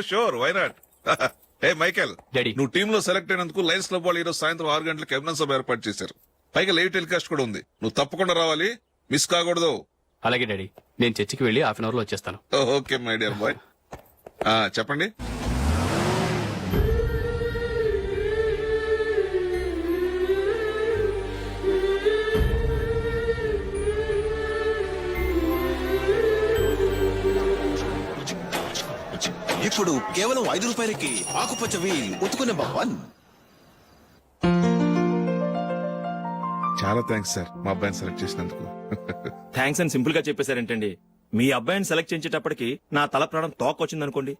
Sure why not. ఏ మైకేల్, డాడీ. నువ్వు టీమ్ లో సెలెక్ట్ అయినందుకు లయన్స్ క్లబ్ వాళ్ళు ఈరోజు సాయంత్రం 6 గంటలకు అభినందన సభ ఏర్పాటు చేశారు. పైగా లైవ్ టెలికాస్ట్ కూడా ఉంది. నువ్వు తప్పకుండా రావాలి, మిస్ కాకూడదు. అలాగే డాడీ, నేను చర్చికి వెళ్ళి హాఫ్ అన్ అవర్ లో వచ్చేస్తాను. Okay my dear bye. చెప్పండి. ఇప్పుడు కేవలం 5 రూపాయలకి ఆకుపచ్చ వీల్ ఉతుకునే భవన్. చాలా థ్యాంక్స్ సార్ మా అబ్బాయిని సెలెక్ట్ చేసినందుకు. థ్యాంక్స్ అని సింపుల్ గా చెప్పేశారేంటండి? మీ అబ్బాయిని సెలెక్ట్ చేసేటప్పటికి నా తల ప్రాణం తోకొచ్చిందనుకోండి.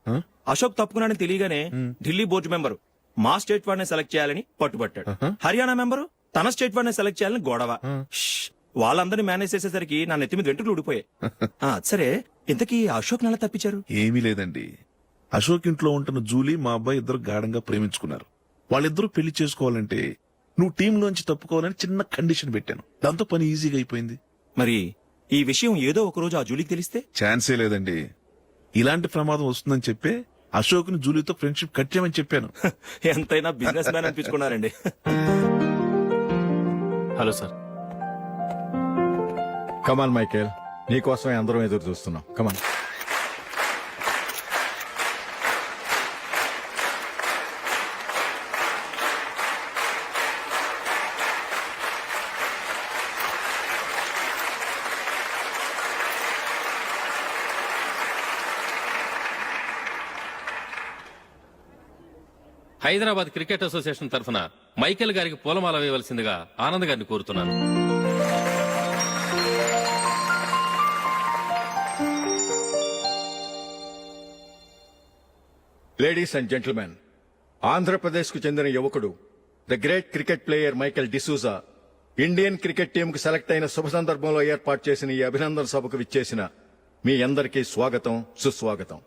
అశోక్ తప్పుకున్నాడని తెలియగానే ఢిల్లీ బోర్డు మెంబరు మా స్టేట్ వాడిని సెలెక్ట్ చేయాలని పట్టుబట్టాడు. హర్యానా మెంబరు తన స్టేట్ వాడిని సెలెక్ట్ చేయాలని గొడవ. వాళ్ళందరినీ మేనేజ్ చేసేసరికి నా నెత్తి మీద వెంట్రుకలు ఊడిపోయాయి. సరే, ఇంతకీ అశోక్ నెల తప్పించారు? ఏమీ లేదండి. అశోక్ ఇంట్లో ఉంటున్న జూలీ మా అబ్బాయి ఇద్దరు గాఢంగా ప్రేమించుకున్నారు. వాళ్ళిద్దరూ పెళ్లి చేసుకోవాలంటే నువ్వు టీంలోంచి తప్పుకోవాలని చిన్న కండిషన్ పెట్టాను. దాంతో పని ఈజీగా అయిపోయింది. మరి ఈ విషయం ఏదో ఒక రోజు ఆ జూలీకి తెలిస్తే? ఛాన్సే లేదండి. ఇలాంటి ప్రమాదం వస్తుందని చెప్పే అశోక్ ని జూలీతో ఫ్రెండ్షిప్ కట్ చేయమని చెప్పాను. ఎంతైనా బిజినెస్ మ్యాన్ అనిపించుకున్నారండి. Hello sir. కమాన్ మైకేల్, నీకోసమే అందరం ఎదురు చూస్తున్నాం. కమాన్. హైదరాబాద్ క్రికెట్ అసోసియేషన్ తరఫున మైకేల్ గారికి పూలమాల వేయవలసిందిగా ఆనంద్ గారిని కోరుతున్నాను. లేడీస్ అండ్ జెంటిల్మెన్, ఆంధ్రప్రదేశ్ కు చెందిన యువకుడు the great cricket player Michael D'Souza Indian cricket team కు సెలెక్ట్ అయిన శుభ సందర్భంలో ఏర్పాటు చేసిన ఈ అభినందన సభకు విచ్చేసిన మీ అందరికీ స్వాగతం, సుస్వాగతం.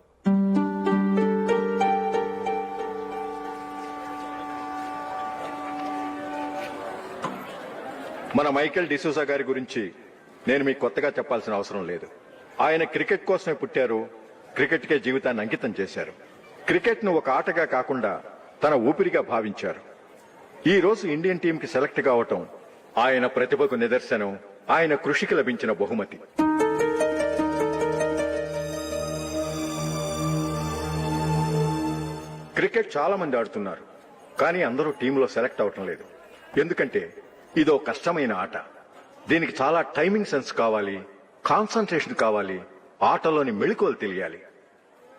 మన మైకేల్ డిసూజా గారి గురించి నేను మీకు కొత్తగా చెప్పాల్సిన అవసరం లేదు. ఆయన క్రికెట్ కోసమే పుట్టారు, క్రికెట్కే జీవితాన్ని అంకితం చేశారు. క్రికెట్ ను ఒక ఆటగా కాకుండా తన ఊపిరిగా భావించారు. ఈ రోజు ఇండియన్ టీం కి సెలెక్ట్ కావటం ఆయన ప్రతిభకు నిదర్శనం, ఆయన కృషికి లభించిన బహుమతి. క్రికెట్ చాలా మంది ఆడుతున్నారు, కానీ అందరూ టీంలో సెలెక్ట్ అవటం లేదు. ఎందుకంటే ఇదో కష్టమైన ఆట. దీనికి చాలా టైమింగ్ సెన్స్ కావాలి, కాన్సన్ట్రేషన్ కావాలి, ఆటలోని మెళుకువలు తెలియాలి.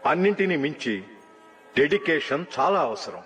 అన్నింటినీ మించి డెడికేషన్ చాలా అవసరం.